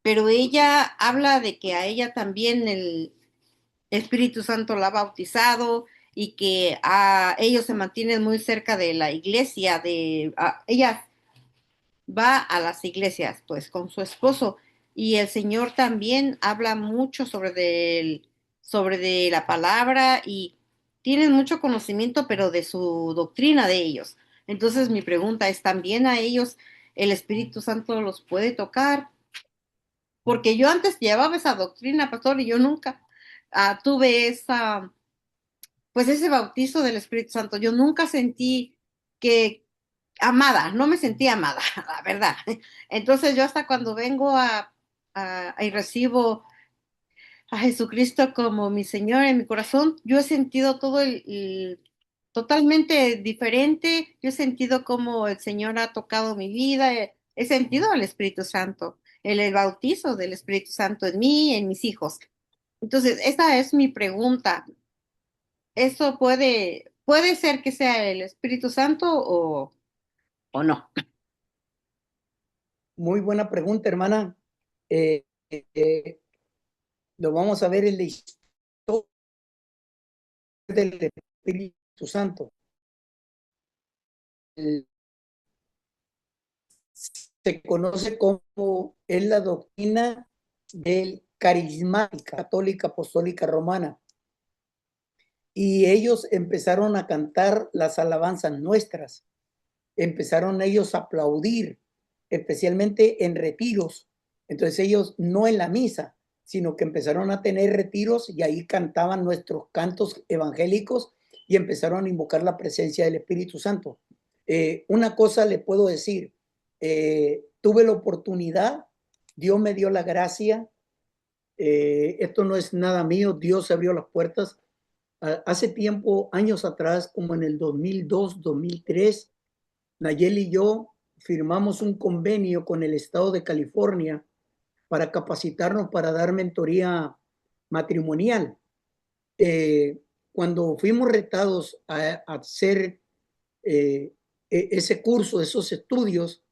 pero ella habla de que a ella también el Espíritu Santo la ha bautizado y que ellos se mantienen muy cerca de la iglesia, ella va a las iglesias, pues, con su esposo. Y el Señor también habla mucho sobre de la palabra y tienen mucho conocimiento, pero de su doctrina de ellos. Entonces, mi pregunta es, ¿también a ellos el Espíritu Santo los puede tocar? Porque yo antes llevaba esa doctrina, pastor, y yo nunca tuve pues ese bautizo del Espíritu Santo. Yo nunca sentí que amada, no me sentí amada, la verdad. Entonces yo hasta cuando vengo y recibo a Jesucristo como mi Señor en mi corazón, yo he sentido todo totalmente diferente. Yo he sentido como el Señor ha tocado mi vida, he sentido al Espíritu Santo, el bautizo del Espíritu Santo en mí, en mis hijos. Entonces, esa es mi pregunta. ¿Eso puede ser que sea el Espíritu Santo o no?
Muy buena pregunta, hermana. Eh, eh, lo vamos a ver en la historia del Espíritu Santo. Se conoce como es la doctrina del carismática católica apostólica romana. Y ellos empezaron a cantar las alabanzas nuestras. Empezaron ellos a aplaudir, especialmente en retiros. Entonces ellos no en la misa, sino que empezaron a tener retiros y ahí cantaban nuestros cantos evangélicos y empezaron a invocar la presencia del Espíritu Santo. Una cosa le puedo decir, tuve la oportunidad, Dios me dio la gracia, esto no es nada mío, Dios abrió las puertas. Hace tiempo, años atrás, como en el 2002, 2003, Nayeli y yo firmamos un convenio con el estado de California para capacitarnos para dar mentoría matrimonial. Cuando fuimos retados a hacer ese curso, esos estudios,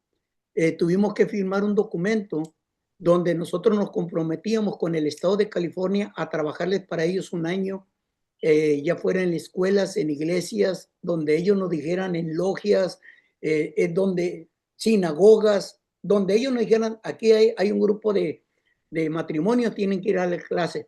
tuvimos que firmar un documento donde nosotros nos comprometíamos con el estado de California a trabajarles para ellos un año, ya fuera en escuelas, en iglesias, donde ellos nos dijeran, en logias, donde sinagogas, donde ellos nos dijeran, aquí hay un grupo de matrimonios, tienen que ir a la clase.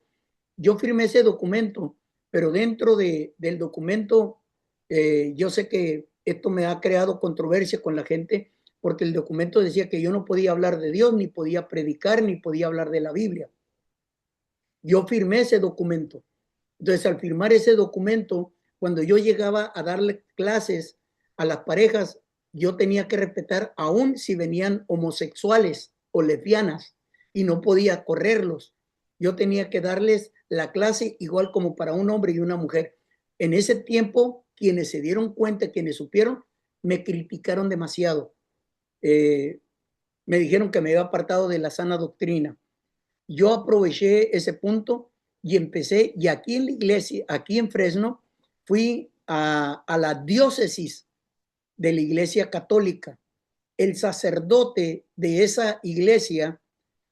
Yo firmé ese documento, pero dentro del documento, yo sé que esto me ha creado controversia con la gente, porque el documento decía que yo no podía hablar de Dios, ni podía predicar, ni podía hablar de la Biblia. Yo firmé ese documento. Entonces, al firmar ese documento, cuando yo llegaba a darle clases a las parejas, yo tenía que respetar aún si venían homosexuales o lesbianas y no podía correrlos. Yo tenía que darles la clase igual como para un hombre y una mujer. En ese tiempo, quienes se dieron cuenta, quienes supieron, me criticaron demasiado. Me dijeron que me había apartado de la sana doctrina. Yo aproveché ese punto y empecé, y aquí en la iglesia, aquí en Fresno, fui a la diócesis de la iglesia católica. El sacerdote de esa iglesia,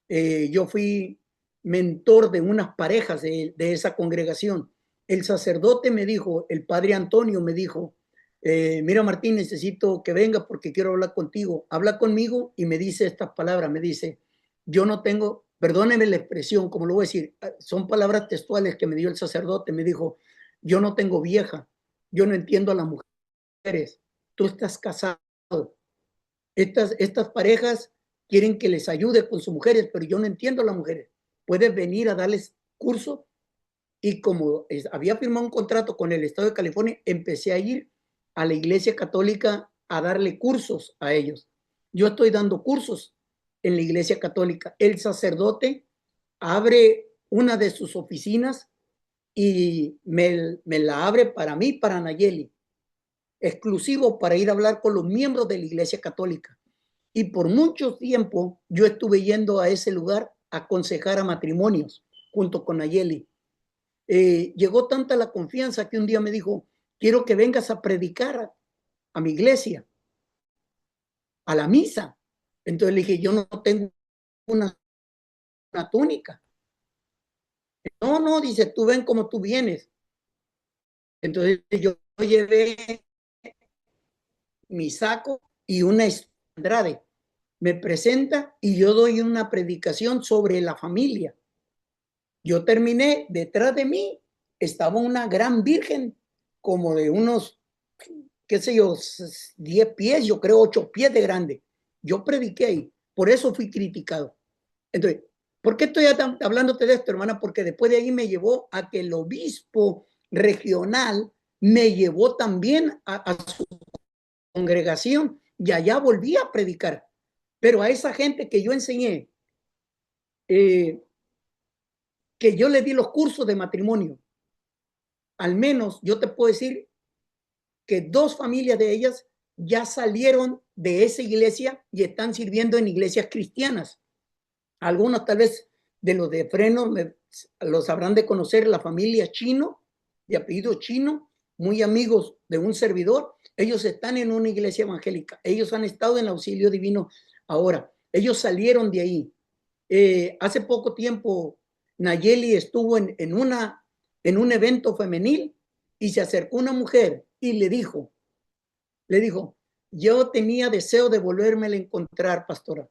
yo fui mentor de unas parejas de esa congregación. El sacerdote me dijo, el padre Antonio me dijo, mira Martín, necesito que venga porque quiero hablar contigo. Habla conmigo y me dice estas palabras, me dice, yo no tengo, perdóneme la expresión, como lo voy a decir, son palabras textuales que me dio el sacerdote, me dijo, yo no tengo vieja, yo no entiendo a las mujeres, tú estás casado, estas parejas quieren que les ayude con sus mujeres, pero yo no entiendo a las mujeres, puedes venir a darles curso. Y como había firmado un contrato con el estado de California, empecé a ir a la iglesia católica a darle cursos a ellos. Yo estoy dando cursos en la iglesia católica. El sacerdote abre una de sus oficinas y me la abre para mí, para Nayeli, exclusivo para ir a hablar con los miembros de la iglesia católica. Y por mucho tiempo yo estuve yendo a ese lugar a aconsejar a matrimonios junto con Nayeli. Llegó tanta la confianza que un día me dijo, quiero que vengas a predicar a mi iglesia, a la misa. Entonces le dije, yo no tengo una túnica. No, dice, tú ven como tú vienes. Entonces yo llevé mi saco y una Andrade. Me presenta y yo doy una predicación sobre la familia. Yo terminé, detrás de mí estaba una gran virgen, como de unos, qué sé yo, 10 pies, yo creo 8 pies de grande. Yo prediqué ahí, por eso fui criticado. Entonces, ¿por qué estoy hablándote de esto, hermana? Porque después de ahí me llevó a que el obispo regional me llevó también a su congregación y allá volví a predicar. Pero a esa gente que yo enseñé, que yo le di los cursos de matrimonio, al menos yo te puedo decir que 2 familias de ellas ya salieron de esa iglesia y están sirviendo en iglesias cristianas. Algunos tal vez de los de Fresno los habrán de conocer, la familia Chino, de apellido Chino, muy amigos de un servidor. Ellos están en una iglesia evangélica. Ellos han estado en el auxilio divino ahora. Ellos salieron de ahí. Hace poco tiempo Nayeli estuvo en un evento femenil y se acercó una mujer y le dijo, yo tenía deseo de volverme a encontrar, pastora,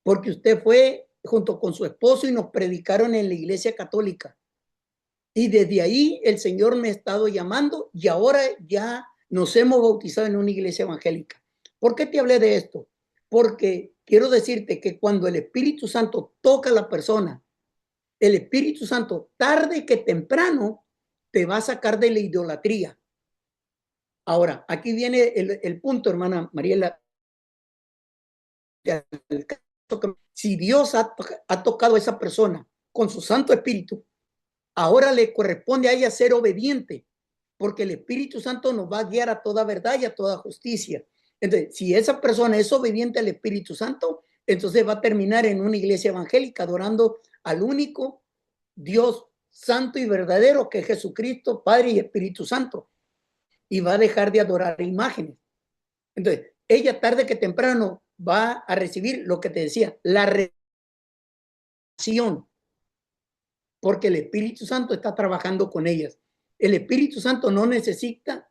porque usted fue junto con su esposo y nos predicaron en la iglesia católica. Y desde ahí el Señor me ha estado llamando y ahora ya nos hemos bautizado en una iglesia evangélica. ¿Por qué te hablé de esto? Porque quiero decirte que cuando el Espíritu Santo toca a la persona, el Espíritu Santo, tarde que temprano, te va a sacar de la idolatría. Ahora, aquí viene el punto, hermana Mariela. Si Dios ha tocado a esa persona con su Santo Espíritu, ahora le corresponde a ella ser obediente, porque el Espíritu Santo nos va a guiar a toda verdad y a toda justicia. Entonces, si esa persona es obediente al Espíritu Santo, entonces va a terminar en una iglesia evangélica adorando al único Dios santo y verdadero, que es Jesucristo, Padre y Espíritu Santo, y va a dejar de adorar imágenes. Entonces, ella tarde que temprano va a recibir lo que te decía, la revelación, porque el Espíritu Santo está trabajando con ellas. El Espíritu Santo no necesita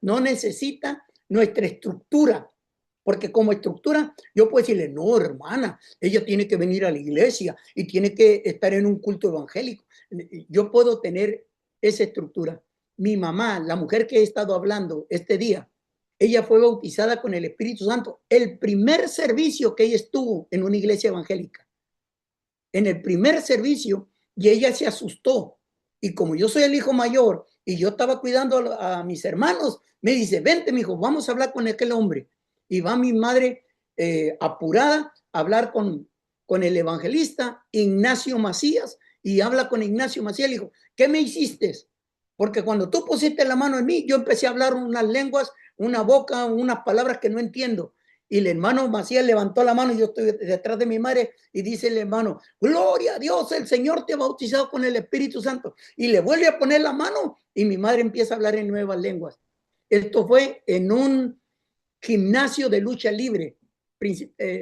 nuestra estructura, porque como estructura yo puedo decirle, no, hermana, ella tiene que venir a la iglesia y tiene que estar en un culto evangélico. Yo puedo tener esa estructura. Mi mamá, la mujer que he estado hablando este día, ella fue bautizada con el Espíritu Santo. El primer servicio que ella estuvo en una iglesia evangélica, en el primer servicio, y ella se asustó. Y como yo soy el hijo mayor y yo estaba cuidando a mis hermanos, me dice, vente, mijo, vamos a hablar con aquel hombre. Y va mi madre apurada a hablar con el evangelista Ignacio Macías, y habla con Ignacio Macías. Le dijo, ¿qué me hiciste? Porque cuando tú pusiste la mano en mí, yo empecé a hablar unas lenguas, una boca, unas palabras que no entiendo. Y el hermano Macías levantó la mano, y yo estoy detrás de mi madre, y dice el hermano, gloria a Dios, el Señor te ha bautizado con el Espíritu Santo. Y le vuelve a poner la mano, y mi madre empieza a hablar en nuevas lenguas. Esto fue en un gimnasio de lucha libre.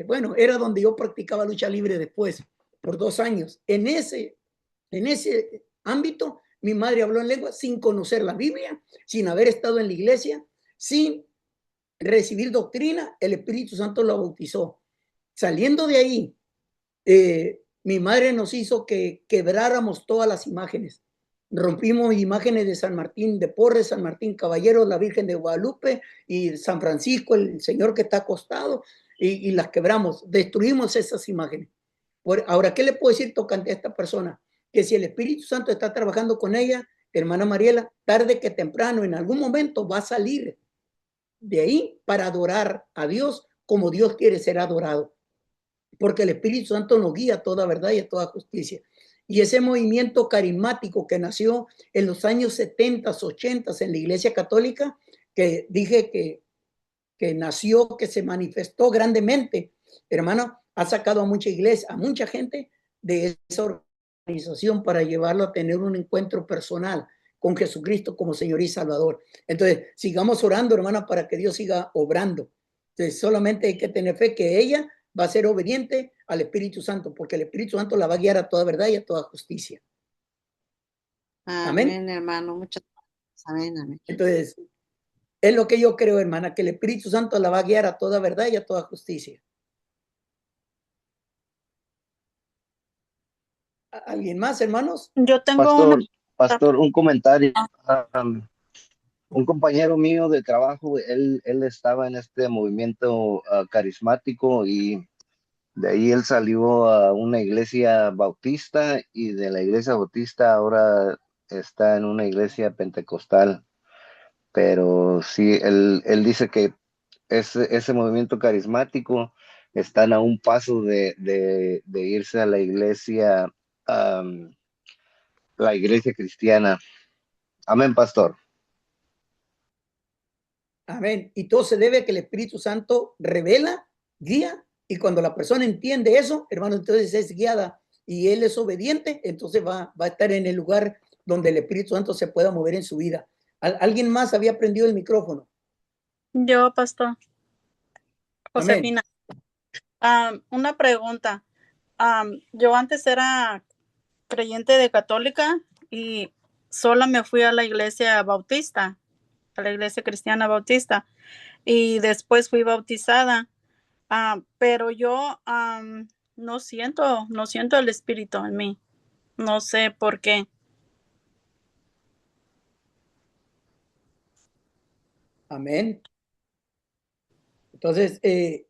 Bueno, era donde yo practicaba lucha libre después, por 2 años. En ese ámbito, mi madre habló en lengua sin conocer la Biblia, sin haber estado en la iglesia, sin recibir doctrina. El Espíritu Santo la bautizó. Saliendo de ahí, mi madre nos hizo que quebráramos todas las imágenes. Rompimos imágenes de San Martín de Porres, San Martín Caballero, la Virgen de Guadalupe y San Francisco, el Señor que está acostado, y las quebramos, destruimos esas imágenes. Ahora, ¿qué le puedo decir tocante a esta persona? Que si el Espíritu Santo está trabajando con ella, hermana Mariela, tarde que temprano, en algún momento va a salir de ahí para adorar a Dios como Dios quiere ser adorado, porque el Espíritu Santo nos guía a toda verdad y a toda justicia. Y ese movimiento carismático que nació en los años 70, 80 en la Iglesia Católica, que dije que nació, que se manifestó grandemente, hermano, ha sacado a mucha iglesia, a mucha gente de esa organización para llevarlo a tener un encuentro personal con Jesucristo como Señor y Salvador. Entonces, sigamos orando, hermana, para que Dios siga obrando. Entonces, solamente hay que tener fe que ella va a ser obediente al Espíritu Santo, porque el Espíritu Santo la va a guiar a toda verdad y a toda justicia. Amén.
Amén, hermano. Muchas gracias. Amén, amén.
Entonces, es lo que yo creo, hermana, que el Espíritu Santo la va a guiar a toda verdad y a toda justicia. ¿Alguien más, hermanos?
Yo tengo una.
Pastor, un comentario. Un compañero mío de trabajo, él estaba en este movimiento carismático, y de ahí él salió a una iglesia bautista, y de la iglesia bautista ahora está en una iglesia pentecostal. Pero sí, él dice que ese movimiento carismático están a un paso de irse a la iglesia cristiana. Amén, pastor.
Amén. Y todo se debe a que el Espíritu Santo revela, guía, y cuando la persona entiende eso, hermano, entonces es guiada y él es obediente, entonces va a estar en el lugar donde el Espíritu Santo se pueda mover en su vida. ¿Alguien más había prendido el micrófono?
Yo, pastor.
Amén.
Josefina. Una pregunta. Yo antes era creyente de católica y sola me fui a la iglesia bautista, a la iglesia cristiana bautista, y después fui bautizada. Pero yo no siento el Espíritu en mí. No sé por qué.
Amén. Entonces,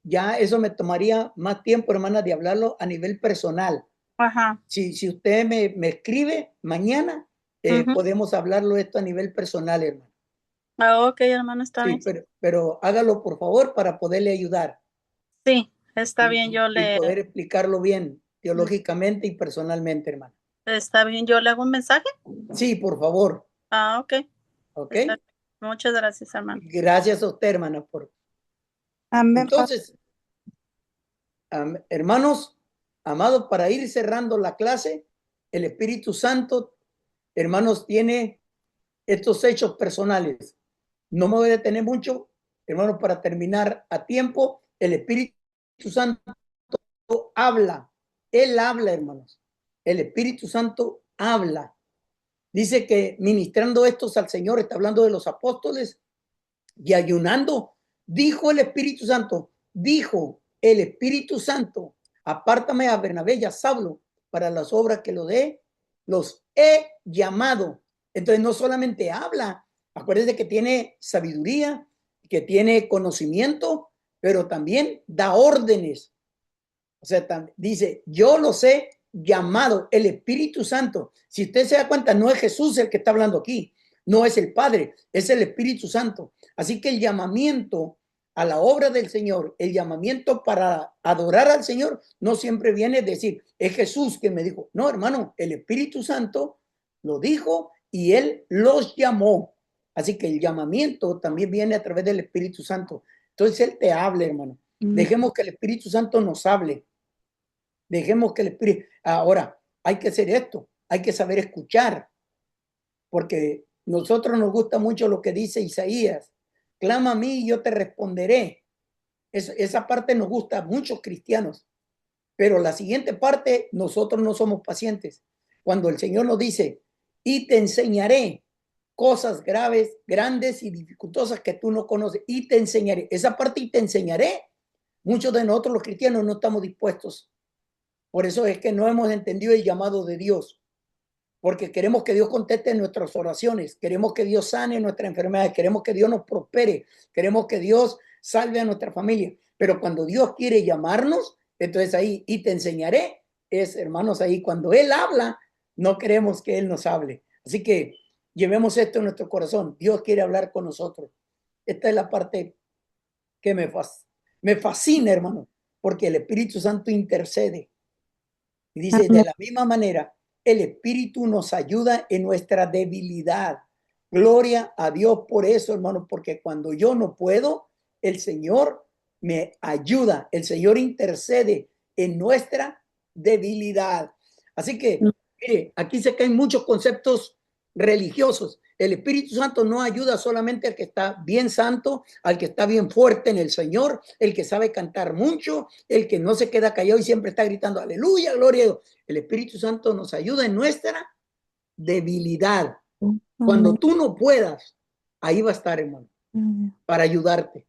ya eso me tomaría más tiempo, hermana, de hablarlo a nivel personal.
Ajá.
Si usted me escribe mañana,
Ujú.
podemos hablarlo esto a nivel personal, hermano.
Ah, ok, hermano, está
Sí,
bien.
pero hágalo por favor para poderle ayudar
Sí, está bien, yo
y
le,
poder explicarlo bien, teológicamente y personalmente, hermano.
está bien, yo le hago un mensaje.
Sí, por favor.
Ah, ok.
¿Ok?
Está bien. Muchas gracias, hermano.
Gracias a usted, hermana.
Amén,
Entonces, hermanos, amados, para ir cerrando la clase, el Espíritu Santo, hermanos, tiene estos hechos personales. No me voy a detener mucho, hermanos, para terminar a tiempo. El Espíritu Santo habla. Él habla, hermanos. El Espíritu Santo habla. Dice que ministrando estos al Señor, está hablando de los apóstoles y ayunando, dijo el Espíritu Santo, apártame a Bernabé y a Saulo para las obras que los he llamado. Entonces no solamente habla, acuérdense que tiene sabiduría, que tiene conocimiento, pero también da órdenes. O sea, dice, yo los he llamado, el Espíritu Santo. Si usted se da cuenta, no es Jesús el que está hablando aquí, no es el Padre, es el Espíritu Santo. Así que el llamamiento a la obra del Señor, el llamamiento para adorar al Señor, no siempre viene a decir, es Jesús quien me dijo. No, hermano, el Espíritu Santo lo dijo y Él los llamó. Así que el llamamiento también viene a través del Espíritu Santo. Entonces Él te hable, hermano. Dejemos que el Espíritu Santo nos hable. Dejemos que el Espíritu... Ahora, hay que hacer esto, hay que saber escuchar, porque nosotros nos gusta mucho lo que dice Isaías. Clama a mí y yo te responderé. Esa parte nos gusta a muchos cristianos, pero la siguiente parte, nosotros no somos pacientes. Cuando el Señor nos dice, y te enseñaré cosas graves, grandes y dificultosas que tú no conoces, y te enseñaré. Esa parte, y te enseñaré, muchos de nosotros los cristianos no estamos dispuestos. Por eso es que no hemos entendido el llamado de Dios, porque queremos que Dios conteste nuestras oraciones, queremos que Dios sane nuestras enfermedades, queremos que Dios nos prospere, queremos que Dios salve a nuestra familia. Pero cuando Dios quiere llamarnos, entonces ahí, y te enseñaré, es, hermanos, ahí cuando Él habla, no queremos que Él nos hable. Así que llevemos esto en nuestro corazón. Dios quiere hablar con nosotros. Esta es la parte que me fascina, hermano, porque el Espíritu Santo intercede. Y dice, de la misma manera, el Espíritu nos ayuda en nuestra debilidad. Gloria a Dios por eso, hermano, porque cuando yo no puedo, el Señor me ayuda. El Señor intercede en nuestra debilidad. Así que, mire, aquí se caen muchos conceptos religiosos. El Espíritu Santo no ayuda solamente al que está bien santo, al que está bien fuerte en el Señor, el que sabe cantar mucho, el que no se queda callado y siempre está gritando aleluya, gloria a Dios. El Espíritu Santo nos ayuda en nuestra debilidad. Cuando tú no puedas, ahí va a estar, hermano, para ayudarte.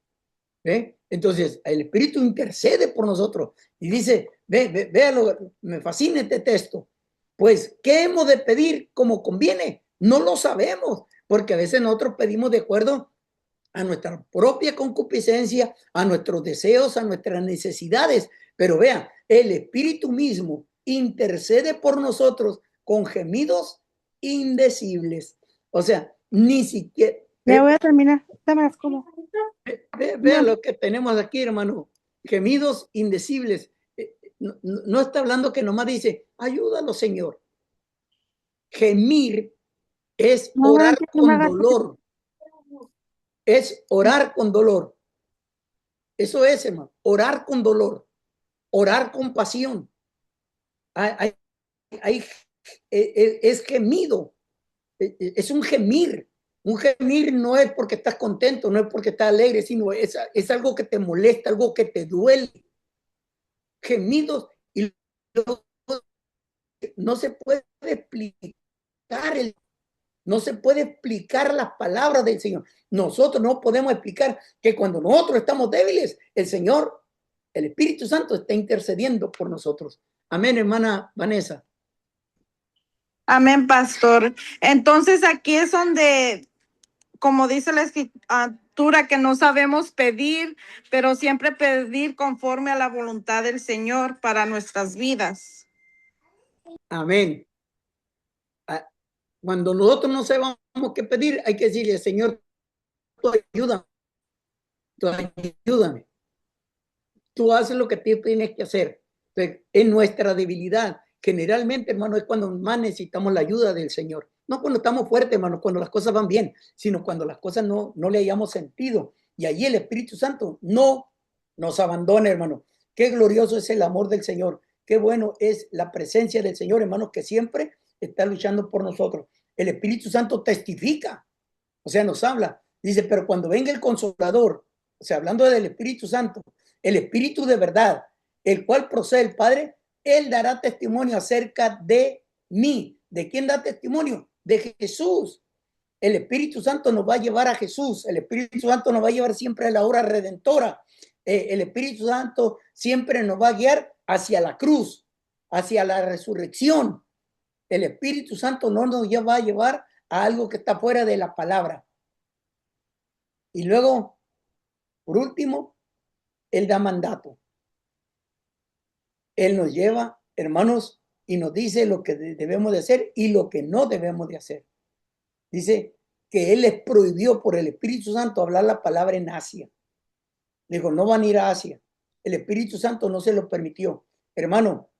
Entonces, el Espíritu intercede por nosotros y dice, véalo, me fascina este texto. Pues, ¿qué hemos de pedir como conviene? No lo sabemos, porque a veces nosotros pedimos de acuerdo a nuestra propia concupiscencia, a nuestros deseos, a nuestras necesidades. Pero vea, el Espíritu mismo intercede por nosotros con gemidos indecibles. O sea, ni siquiera...
Ya voy a terminar. Dame como.
Vea lo que tenemos aquí, hermano. Gemidos indecibles. No está hablando que nomás dice, ayúdalo, Señor. Gemir es orar con dolor. Es orar con dolor. Eso es, hermano. Orar con dolor. Orar con pasión. Es gemido. Es un gemir. Un gemir no es porque estás contento, no es porque estás alegre, sino es algo que te molesta, algo que te duele. Gemidos y no se puede explicar no se puede explicar las palabras del Señor. Nosotros no podemos explicar que cuando nosotros estamos débiles, el Señor, el Espíritu Santo está intercediendo por nosotros. Amén, hermana Vanessa.
Amén, pastor. Entonces aquí es donde, como dice la escritura, estructura que no sabemos pedir, pero siempre pedir conforme a la voluntad del Señor para nuestras vidas.
Amén. Cuando nosotros no sabemos qué pedir, hay que decirle, Señor, tú ayúdame. Tú haces lo que tú tienes que hacer. Entonces, en nuestra debilidad, generalmente, hermano, es cuando más necesitamos la ayuda del Señor. No cuando estamos fuertes, hermano, cuando las cosas van bien, sino cuando las cosas no le hayamos sentido. Y allí el Espíritu Santo no nos abandona, hermano. Qué glorioso es el amor del Señor. Qué bueno es la presencia del Señor, hermano, que siempre está luchando por nosotros. El Espíritu Santo testifica, o sea, nos habla. Dice, pero cuando venga el Consolador, o sea, hablando del Espíritu Santo, el Espíritu de verdad, el cual procede el Padre, Él dará testimonio acerca de mí. ¿De quién da testimonio? De Jesús. El Espíritu Santo nos va a llevar a Jesús. El Espíritu Santo nos va a llevar siempre a la hora redentora. El Espíritu Santo siempre nos va a guiar hacia la cruz, hacia la resurrección. El Espíritu Santo no nos va a llevar a algo que está fuera de la palabra. Y luego, por último, Él da mandato. Él nos lleva, hermanos, y nos dice lo que debemos de hacer y lo que no debemos de hacer. Dice que Él les prohibió por el Espíritu Santo hablar la palabra en Asia. Dijo, no van a ir a Asia. El Espíritu Santo no se lo permitió. Hermano,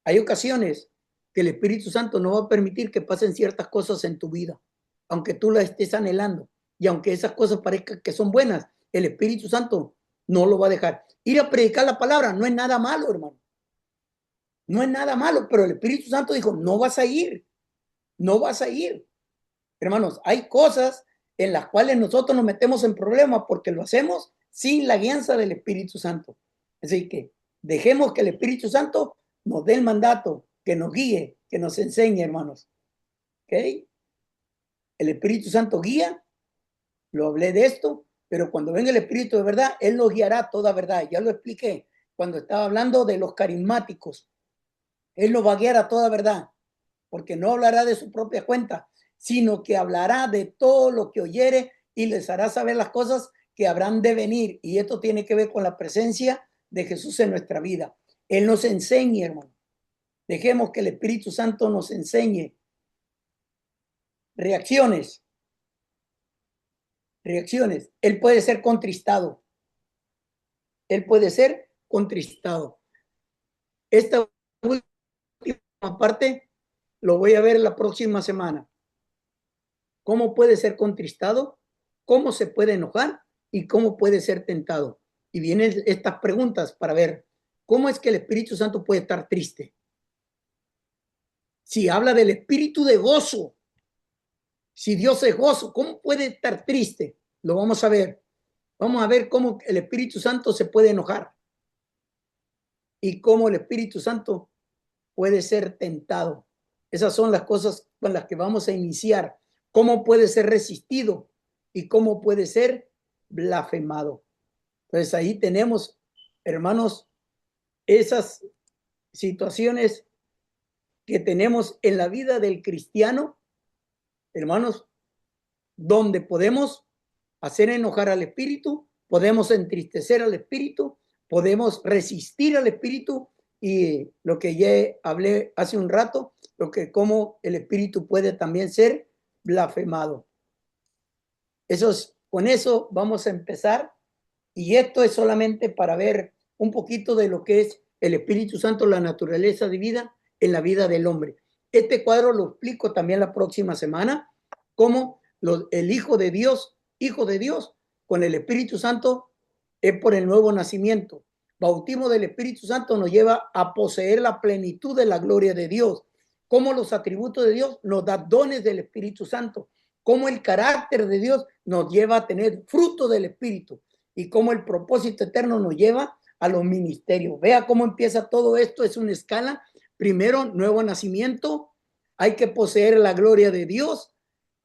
hay ocasiones que el Espíritu Santo no va a permitir que pasen ciertas cosas en tu vida, aunque tú las estés anhelando. Y aunque esas cosas parezcan que son buenas, el Espíritu Santo no lo va a dejar. Ir a predicar la palabra no es nada malo, hermano. No es nada malo, pero el Espíritu Santo dijo, no vas a ir. No vas a ir. Hermanos, hay cosas en las cuales nosotros nos metemos en problemas porque lo hacemos sin la guianza del Espíritu Santo. Así que dejemos que el Espíritu Santo nos dé el mandato, que nos guíe, que nos enseñe, hermanos. ¿Ok? El Espíritu Santo guía, lo hablé de esto, pero cuando venga el Espíritu de verdad, Él nos guiará a toda verdad. Ya lo expliqué cuando estaba hablando de los carismáticos. Él nos va a guiar a toda verdad, porque no hablará de su propia cuenta, sino que hablará de todo lo que oyere y les hará saber las cosas que habrán de venir. Y esto tiene que ver con la presencia de Jesús en nuestra vida. Él nos enseña, hermano. Dejemos que el Espíritu Santo nos enseñe. Reacciones. Él puede ser contristado. Él puede ser contristado. Esta última parte lo voy a ver la próxima semana. ¿Cómo puede ser contristado? ¿Cómo se puede enojar? ¿Y cómo puede ser tentado? Y vienen estas preguntas para ver cómo es que el Espíritu Santo puede estar triste. Si habla del espíritu de gozo, si Dios es gozo, ¿cómo puede estar triste? Lo vamos a ver. Vamos a ver cómo el Espíritu Santo se puede enojar y cómo el Espíritu Santo puede ser tentado. Esas son las cosas con las que vamos a iniciar. Cómo puede ser resistido y cómo puede ser blasfemado. Entonces ahí tenemos, hermanos, esas situaciones que tenemos en la vida del cristiano, hermanos, donde podemos hacer enojar al Espíritu, podemos entristecer al Espíritu, podemos resistir al Espíritu y lo que ya hablé hace un rato, cómo el Espíritu puede también ser blasfemado. Con eso vamos a empezar y esto es solamente para ver un poquito de lo que es el Espíritu Santo, la naturaleza de vida en la vida del hombre. Este cuadro lo explico también la próxima semana, cómo el Hijo de Dios, con el Espíritu Santo es por el nuevo nacimiento. Bautismo del Espíritu Santo nos lleva a poseer la plenitud de la gloria de Dios. Cómo los atributos de Dios nos da dones del Espíritu Santo. Cómo el carácter de Dios nos lleva a tener fruto del Espíritu. Y cómo el propósito eterno nos lleva a los ministerios. Vea cómo empieza todo esto, es una escala. Primero, nuevo nacimiento, hay que poseer la gloria de Dios,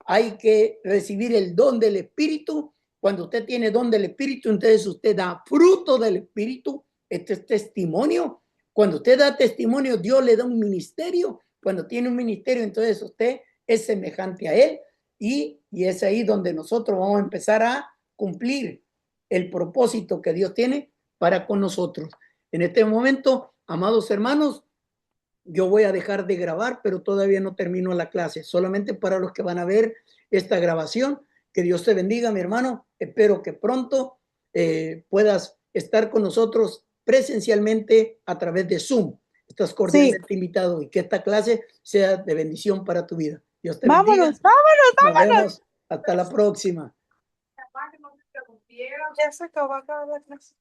hay que recibir el don del Espíritu. Cuando usted tiene don del Espíritu, entonces usted da fruto del Espíritu. Este es testimonio. Cuando usted da testimonio, Dios le da un ministerio. Cuando tiene un ministerio, entonces usted es semejante a Él y es ahí donde nosotros vamos a empezar a cumplir el propósito que Dios tiene para con nosotros. En este momento, amados hermanos, yo voy a dejar de grabar, pero todavía no termino la clase. Solamente para los que van a ver esta grabación, que Dios te bendiga, mi hermano. Espero que pronto puedas estar con nosotros presencialmente a través de Zoom. Estás cordialmente invitado y que esta clase sea de bendición para tu vida. Dios te bendiga. Nos vemos. Hasta la próxima.
Ya se acabó la clase.